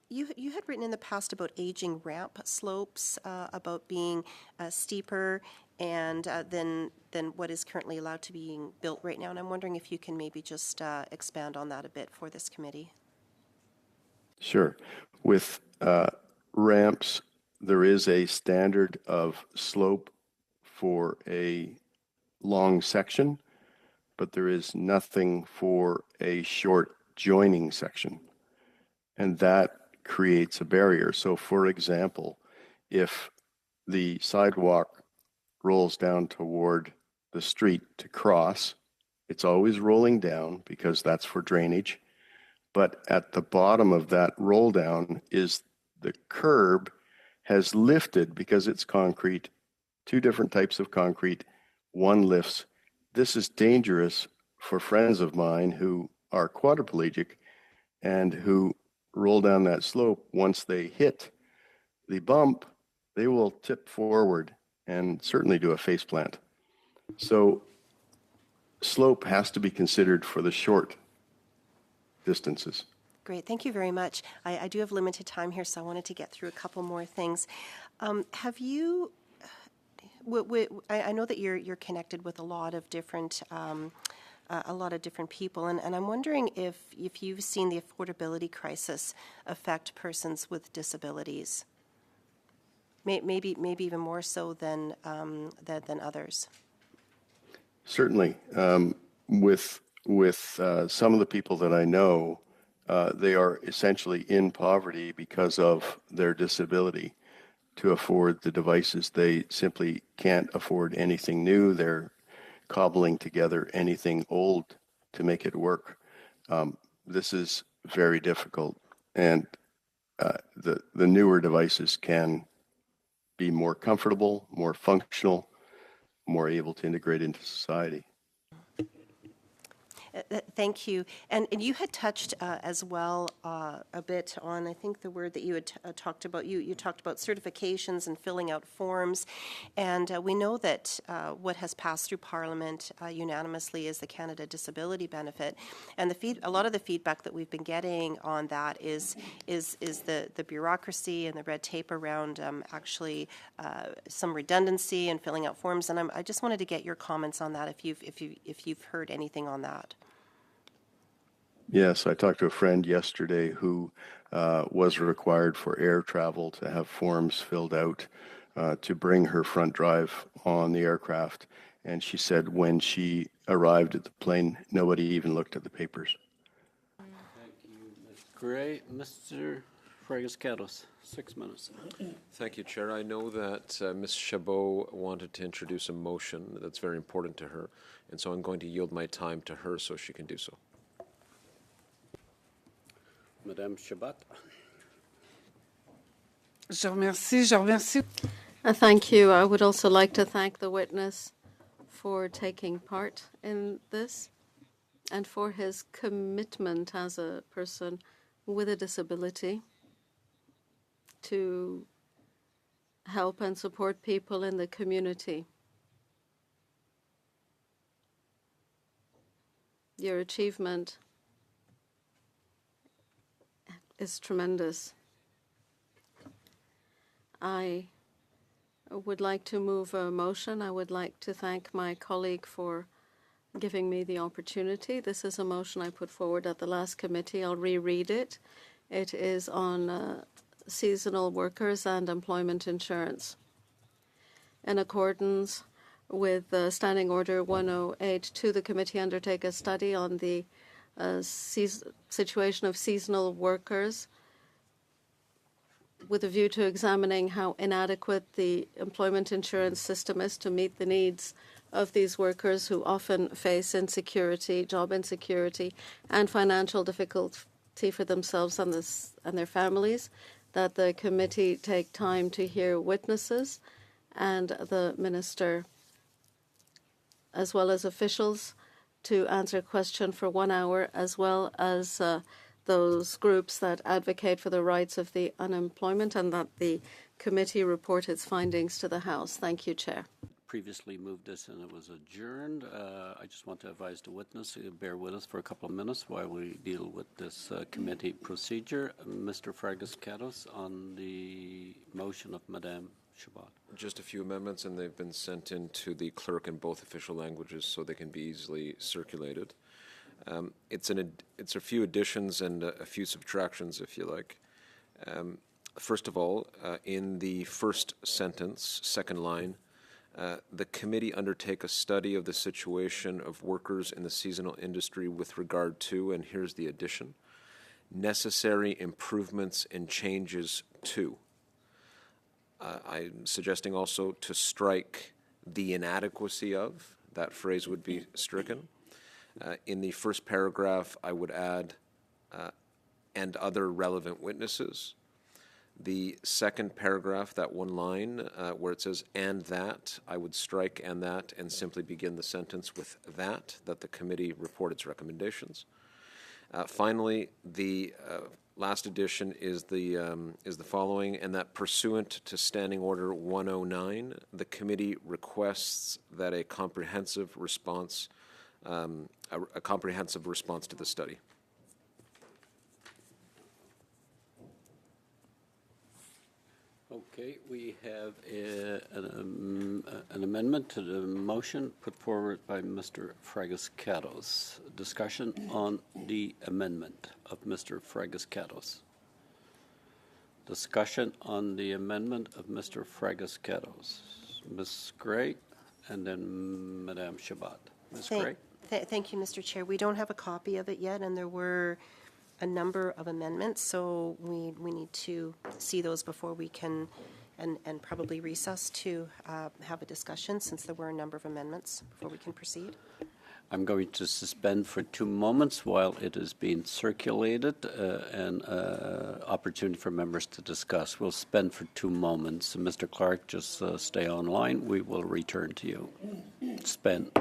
You had written in the past about aging ramp slopes, about being steeper and than what is currently allowed to be built right now. And I'm wondering if you can maybe just expand on that a bit for this committee. Sure. With ramps, there is a standard of slope for a long section, but there is nothing for a short joining section. And that creates a barrier. So, for example, if the sidewalk rolls down toward the street to cross, it's always rolling down because that's for drainage. But at the bottom of that roll down is the curb has lifted because it's concrete, 2 different types of concrete, one lifts. This is dangerous for friends of mine who are quadriplegic and who roll down that slope, once they hit the bump, they will tip forward and certainly do a face plant. So slope has to be considered for the short distances. Great, thank you very much. I do have limited time here, so I wanted to get through a couple more things. Have you, I know that you're connected with a lot of different people, and I'm wondering if you've seen the affordability crisis affect persons with disabilities, maybe even more so than others. Certainly, with some of the people that I know, they are essentially in poverty because of their disability. To afford the devices, they simply can't afford anything new. They're cobbling together anything old to make it work. This is very difficult, and the newer devices can be more comfortable, more functional, more able to integrate into society. Thank you. And you had touched as well a bit on, I think the word that you had talked about, you talked about certifications and filling out forms. And we know that what has passed through Parliament unanimously is the Canada Disability Benefit. And a lot of the feedback that we've been getting on that is the bureaucracy and the red tape around actually some redundancy and filling out forms. And I just wanted to get your comments on that if you've heard anything on that. Yes, I talked to a friend yesterday who was required for air travel to have forms filled out to bring her front drive on the aircraft. And she said when she arrived at the plane, nobody even looked at the papers. Thank you, Ms. Gray. Mr. Fragas-Catos, 6 minutes. Thank you, Chair. I know that Ms. Chabot wanted to introduce a motion that's very important to her, and so I'm going to yield my time to her so she can do so. Madame Chabot. Je remercie. Thank you. I would also like to thank the witness for taking part in this and for his commitment as a person with a disability to help and support people in the community. Your achievement is tremendous. I would like to move a motion. I would like to thank my colleague for giving me the opportunity. This is a motion I put forward at the last committee. I'll reread it. It is on seasonal workers and employment insurance. In accordance with Standing Order 108, the committee undertake a study on the situation of seasonal workers with a view to examining how inadequate the employment insurance system is to meet the needs of these workers who often face insecurity, job insecurity, and financial difficulty for themselves and their families, that the committee take time to hear witnesses and the minister, as well as officials, to answer questions for 1 hour, as well as those groups that advocate for the rights of the unemployment, and that the committee report its findings to the House. Thank you, Chair. Previously moved this and it was adjourned. I just want to advise the witness to bear with us for a couple of minutes while we deal with this committee procedure. Mr. Fragas-Catos on the motion of Madame Chabot. Just a few amendments, and they've been sent in to the clerk in both official languages so they can be easily circulated. It's a few additions and a few subtractions, if you like. First of all, in the first sentence, second line, the committee undertake a study of the situation of workers in the seasonal industry with regard to, and here's the addition, necessary improvements and changes to. I'm suggesting also to strike the inadequacy of. That phrase would be stricken. In the first paragraph, I would add and other relevant witnesses. The second paragraph, that one line where it says and that, I would strike and that and simply begin the sentence with that the committee report its recommendations. Finally, the Last addition is the following, and that pursuant to Standing Order 109, the committee requests that a comprehensive response to the study. Okay, we have an amendment to the motion put forward by Mr. Fragas-Catos. Discussion on the amendment of Mr. Fragas-Catos. Discussion on the amendment of Mr. Fragas-Catos. Ms. Gray, and then Madame Shabbat. Ms. Gray? Thank you, Mr. Chair. We don't have a copy of it yet, and there were a number of amendments, so we need to see those before we can, and probably recess to have a discussion, since there were a number of amendments, before we can proceed. I'm going to suspend for 2 moments while it is being circulated, and opportunity for members to discuss. We'll suspend for 2 moments. Mr. Clark, just stay online. We will return to you. Suspend.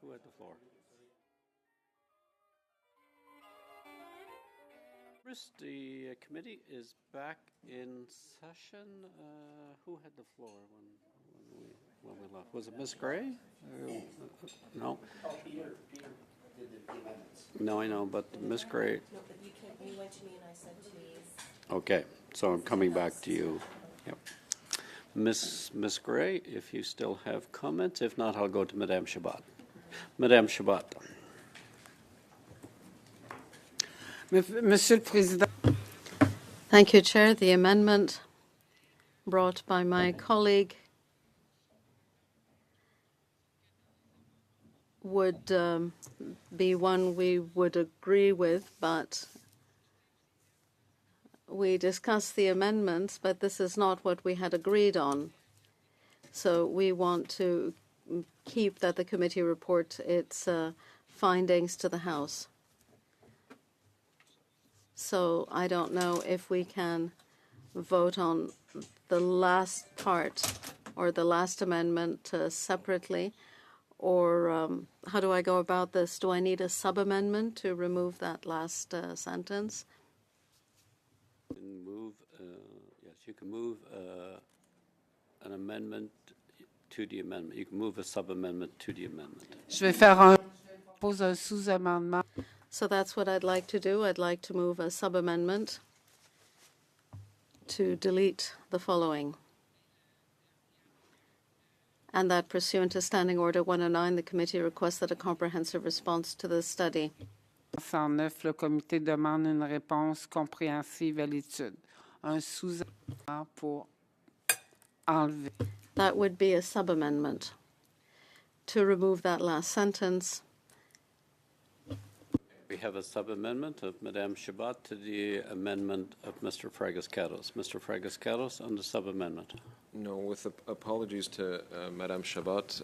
Who had the floor? First, the committee is back in session. Who had the floor when we left? Was it Ms. Gray? No. No, I know, but Ms. Gray. No, but you went to me and I said to you. Okay, so I'm coming back to you. Yep. Ms. Gray, if you still have comments. If not, I'll go to Madame Shabbat. Madame Shabbat. Monsieur le Président. Thank you, Chair. The amendment brought by my colleague would be one we would agree with, but we discussed the amendments, but this is not what we had agreed on. So we want to keep that the committee report its findings to the House. So I don't know if we can vote on the last part or the last amendment separately, or how do I go about this? Do I need a sub-amendment to remove that last sentence? Yes, you can move an amendment to the amendment. You can move a sub-amendment to the amendment. Je vais faire pose un sous-amendement. So that's what I'd like to do. I'd like to move a sub-amendment to delete the following. And that pursuant to Standing Order 109, the committee requests that a comprehensive response to the study. 109, le comité demande une réponse compréhensive à l'étude. Un sous-amendement pour enlever. That would be a sub-amendment to remove that last sentence. We have a sub-amendment of Madame Chabot to the amendment of Mr. Fragas-Catos. Mr. Fragas-Catos on the sub-amendment. No, with apologies to Madame Chabot,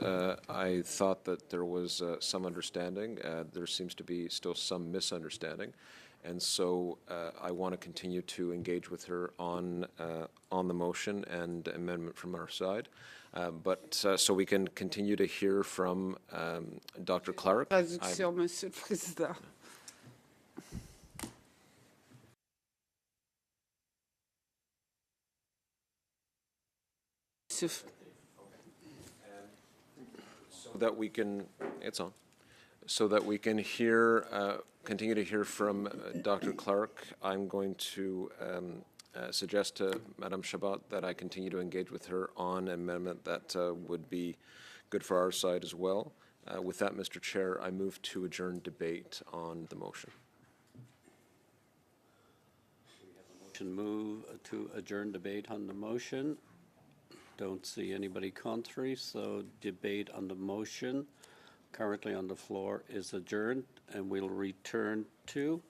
I thought that there was some understanding. There seems to be still some misunderstanding. And so I want to continue to engage with her on the motion and amendment from our side. So we can continue to hear from Dr. Clark. Traduction, Monsieur le Président. So that we can, it's on, so that we can hear, continue to hear from Dr. Clark. I'm going to suggest to Madame Chabot that I continue to engage with her on an amendment that would be good for our side as well. With that, Mr. Chair, I move to adjourn debate on the motion. Move to adjourn debate on the motion. Don't see anybody contrary, so debate on the motion currently on the floor is adjourned, and we'll return to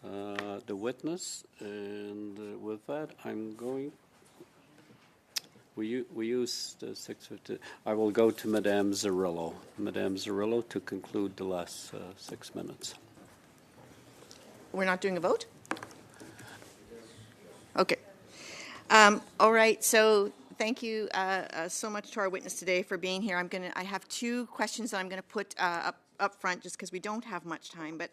the witness. And with that, I'm going. We use the 6:50. I will go to Madame Zarillo. Madame Zarillo to conclude the last 6 minutes. We're not doing a vote? Okay. All right. So thank you so much to our witness today for being here. I have two questions that I'm going to put up front just because we don't have much time. But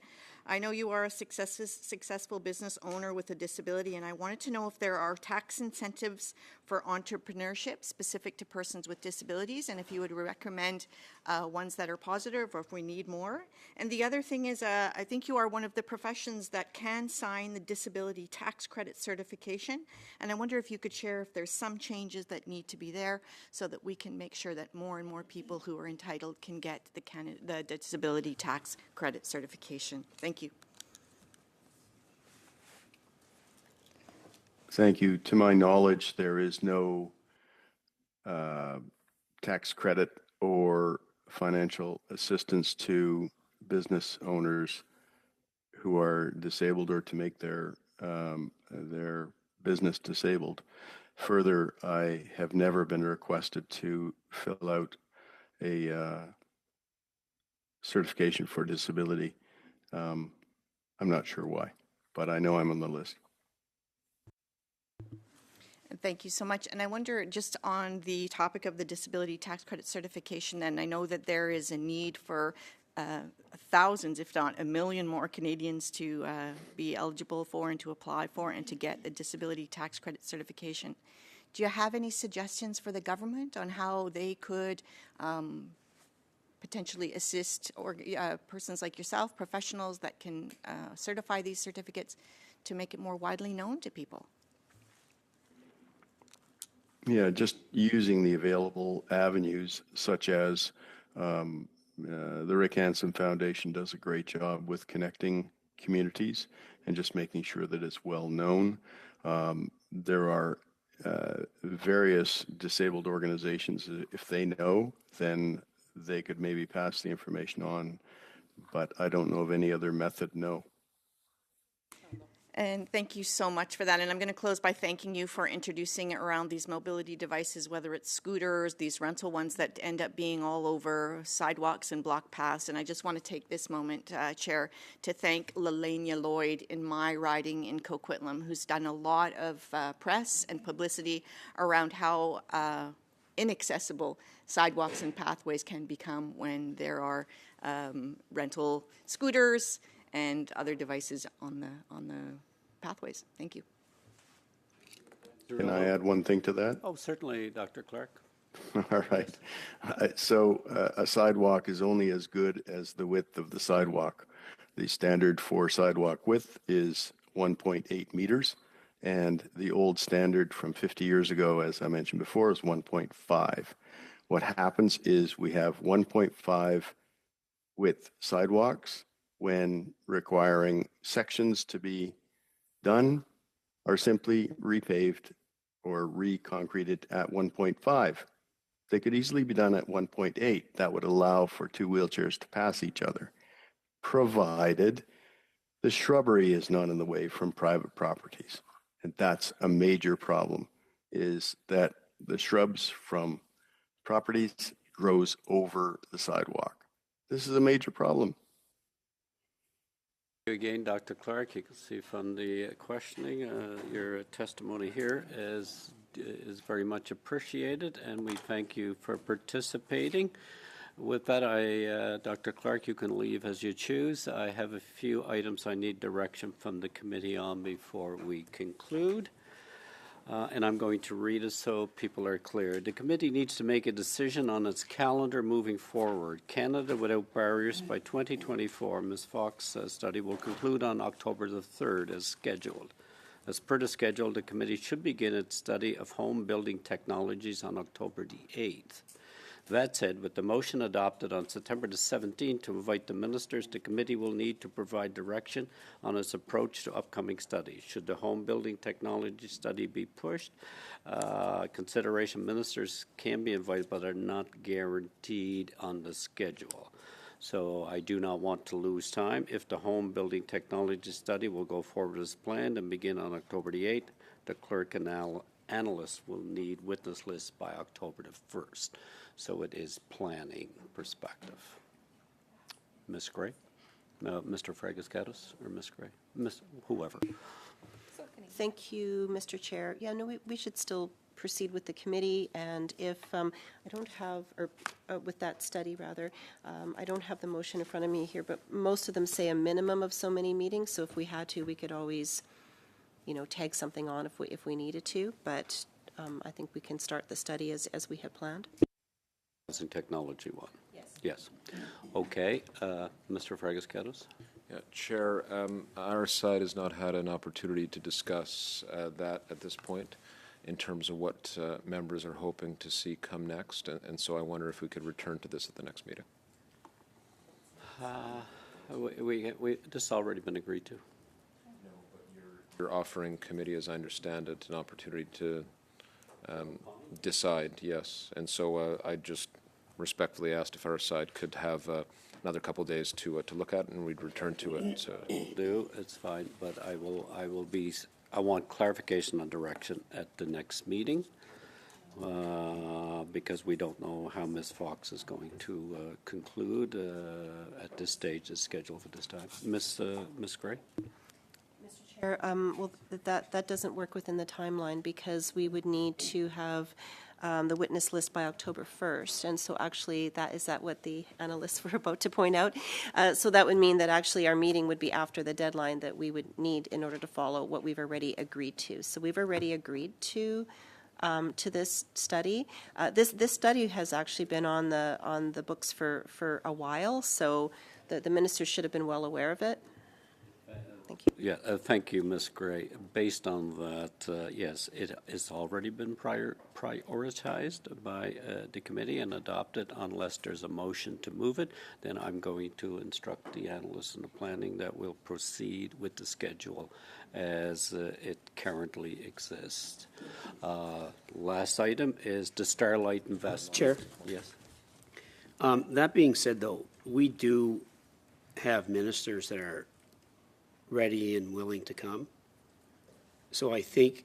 I know you are a successful business owner with a disability, and I wanted to know if there are tax incentives for entrepreneurship specific to persons with disabilities, and if you would recommend ones that are positive or if we need more. And the other thing is, I think you are one of the professions that can sign the disability tax credit certification, and I wonder if you could share if there's some changes that need to be there so that we can make sure that more and more people who are entitled can get the disability tax credit certification. Thank you. Thank you. To my knowledge, there is no tax credit or financial assistance to business owners who are disabled or to make their business disabled. Further, I have never been requested to fill out a certification for disability. I'm not sure why, but I know I'm on the list. Thank you so much. And I wonder, just on the topic of the disability tax credit certification, and I know that there is a need for thousands, if not 1 million more Canadians to be eligible for and to apply for and to get the disability tax credit certification. Do you have any suggestions for the government on how they could potentially assist persons like yourself, professionals that can certify these certificates to make it more widely known to people? Yeah, just using the available avenues, such as the Rick Hansen Foundation does a great job with connecting communities and just making sure that it's well known. There are various disabled organizations. If they know, then they could maybe pass the information on, but I don't know of any other method, no. And thank you so much for that. And I'm going to close by thanking you for introducing around these mobility devices, whether it's scooters, these rental ones that end up being all over sidewalks and block paths. And I just want to take this moment, Chair, to thank Lelania Lloyd in my riding in Coquitlam, who's done a lot of press and publicity around how inaccessible sidewalks and pathways can become when there are rental scooters and other devices on the pathways. Thank you. Can I add one thing to that? Oh, certainly, Dr. Clark. All right. So a sidewalk is only as good as the width of the sidewalk. The standard for sidewalk width is 1.8 meters, and the old standard from 50 years ago, as I mentioned before, is 1.5. What happens is we have 1.5 width sidewalks when requiring sections to be done are simply repaved or reconcreted at 1.5. They could easily be done at 1.8. That would allow for two wheelchairs to pass each other, provided the shrubbery is not in the way from private properties. And that's a major problem, is that the shrubs from properties grows over the sidewalk. This is a major problem. Again, Dr. Clark, you can see from the questioning, your testimony here is very much appreciated, and we thank you for participating. With that, Dr. Clark, you can leave as you choose. I have a few items I need direction from the committee on before we conclude. And I'm going to read it so people are clear. The committee needs to make a decision on its calendar moving forward. Canada Without Barriers by 2024. Ms. Fox's study will conclude on October the 3rd as scheduled. As per the schedule, the committee should begin its study of home building technologies on October the 8th. That said, with the motion adopted on September the 17th to invite the ministers, the committee will need to provide direction on its approach to upcoming studies. Should the home building technology study be pushed, consideration ministers can be invited but are not guaranteed on the schedule. So I do not want to lose time. If the home building technology study will go forward as planned and begin on October the 8th, the clerk and analysts will need witness lists by October the 1st. So it is planning perspective. Ms. Gray? Mr. Fragascatus or Ms. Gray? Whoever. Thank you, Mr. Chair. Yeah, no, we should still proceed with the committee, and if I don't have, or with that study rather, I don't have the motion in front of me here, but most of them say a minimum of so many meetings, so if we had to, we could always, tag something on if we needed to, but I think we can start the study as we had planned. Technology one. Yes. Yes. Okay. Mr. Fragascatus? Yeah, Chair, our side has not had an opportunity to discuss that at this point in terms of what members are hoping to see come next, and so I wonder if we could return to this at the next meeting. This has already been agreed to. No, but you're offering committee, as I understand it, an opportunity to decide, yes. And so I just respectfully asked if our side could have another couple of days to look at, and we'd return to it. It's fine, but I want clarification on direction at the next meeting, because we don't know how Ms. Fox is going to conclude at this stage, is scheduled for this time. Ms. Gray? Well, that doesn't work within the timeline because we would need to have the witness list by October 1st. And so actually, is that what the analysts were about to point out? So that would mean that actually our meeting would be after the deadline that we would need in order to follow what we've already agreed to. So we've already agreed to this study. This study has actually been on the books for a while, so the ministers should have been well aware of it. Thank you. Yeah, thank you, Ms. Gray. Based on that, yes, it's already been prioritized by the committee and adopted. Unless there's a motion to move it, then I'm going to instruct the analysts and the planning that we'll proceed with the schedule as it currently exists. Last item is the Starlight investment. Chair? Yes. That being said, though, we do have ministers that are ready and willing to come. So I think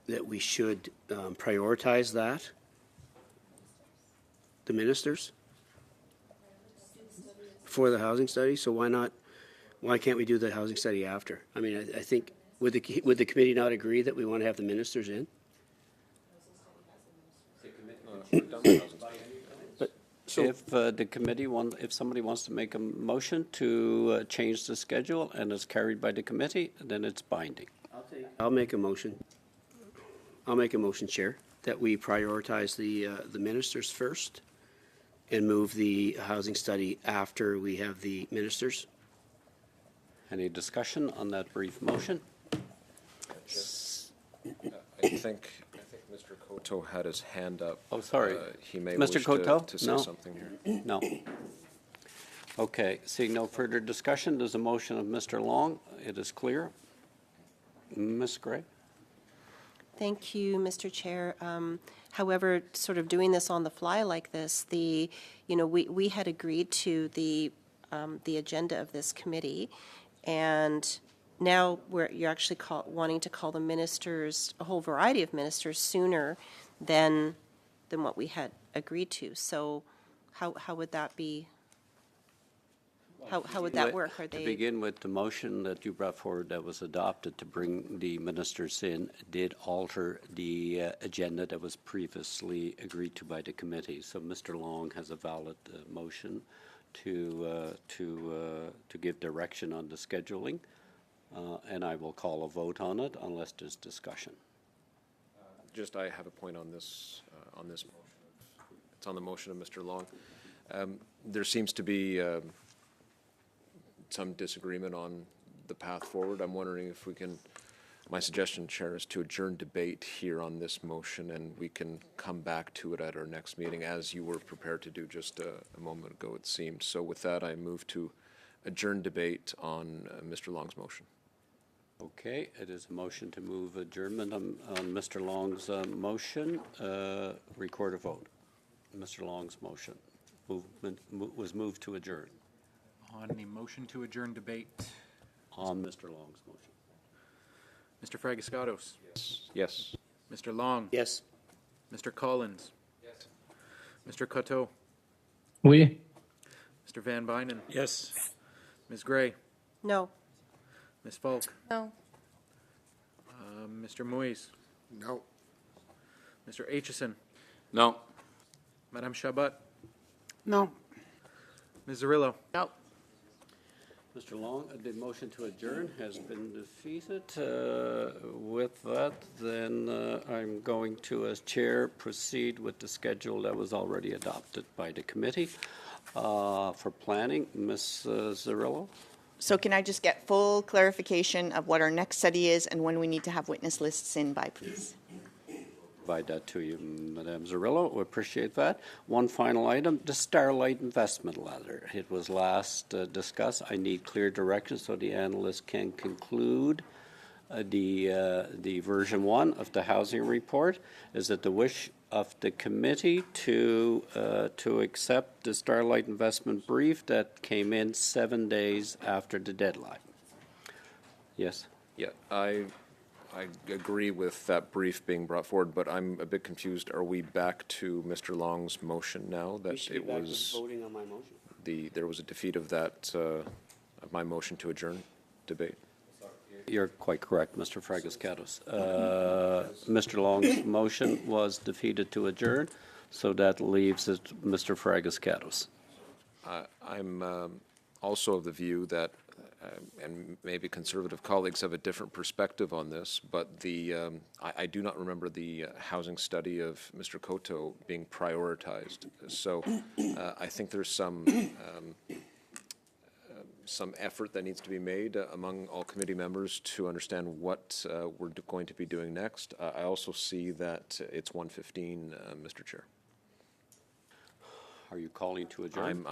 that we should prioritize that, the ministers, for the housing study. So why can't we do the housing study after? I mean, I think, would the committee not agree that we want to have the ministers in? If the committee if somebody wants to make a motion to change the schedule and it's carried by the committee, then it's binding. I'll make a motion. I'll make a motion, Chair, that we prioritize the ministers first and move the housing study after we have the ministers. Any discussion on that brief motion? I think Mr. Koto had his hand up. Oh, sorry. He may Mr. wish Koto? to say No. something here. No. Okay, seeing no further discussion, there's a motion of Mr. Long. It is clear. Ms. Gray? Thank you, Mr. Chair. However, sort of doing this on the fly like this, we had agreed to the agenda of this committee, and now you're actually wanting to call the ministers, a whole variety of ministers, sooner than what we had agreed to. So, how would that be? How would that work? Are To they? begin with, the motion that you brought forward that was adopted to bring the ministers in did alter the agenda that was previously agreed to by the committee. So Mr. Long has a valid motion to give direction on the scheduling, and I will call a vote on it unless there's discussion. I have a point on this motion. It's on the motion of Mr. Long. There seems to be some disagreement on the path forward. I'm wondering if we can, my suggestion, Chair, is to adjourn debate here on this motion, and we can come back to it at our next meeting, as you were prepared to do just a moment ago, it seemed. So with that, I move to adjourn debate on Mr. Long's motion. Okay, it is a motion to move adjournment on Mr. Long's motion. Record a vote. Mr. Long's motion was moved to adjourn. On the motion to adjourn debate, On Mr. Long's motion. Mr. Fragiscatos. Yes. Mr. Long. Yes. Mr. Collins. Yes. Mr. Coteau. Oui. Mr. Van Bynen. Yes. Ms. Gray. No. Ms. Falk. No. Mr. Moise. No. Mr. Aitchison. No. Madame Chabat. No. Ms. Zarillo. No. Mr. Long, the motion to adjourn has been defeated. With that, then I'm going to, as chair, proceed with the schedule that was already adopted by the committee for planning. Ms. Zarillo? So can I just get full clarification of what our next study is and when we need to have witness lists in by, please? Provide that to you, Madame Zarillo. We appreciate that. One final item, the Starlight investment letter. It was last discussed. I need clear direction so the analysts can conclude the version 1 of the housing report. Is it the wish of the committee to accept the Starlight investment brief that came in 7 days after the deadline? Yes. Yeah, I agree with that brief being brought forward, but I'm a bit confused. Are we back to Mr. Long's motion now? That We should it be back was to voting on my motion. there was a defeat of that of my motion to adjourn debate. You're quite correct, Mr. Fragiscatos. Mr. Long's motion was defeated to adjourn, so that leaves it Mr. Fragiscatos. I'm also of the view that, and maybe conservative colleagues have a different perspective on this, but I do not remember the housing study of Mr. Koto being prioritized. So I think there's some effort that needs to be made among all committee members to understand what we're going to be doing next. I also see that it's 1:15, Mr. Chair. Are you calling to adjourn?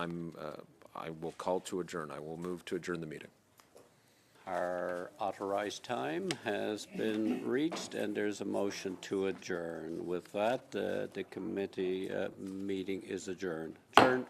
I will call to adjourn. I will move to adjourn the meeting. Our authorized time has been reached, and there's a motion to adjourn. With that, the committee meeting is adjourned. Adjourned.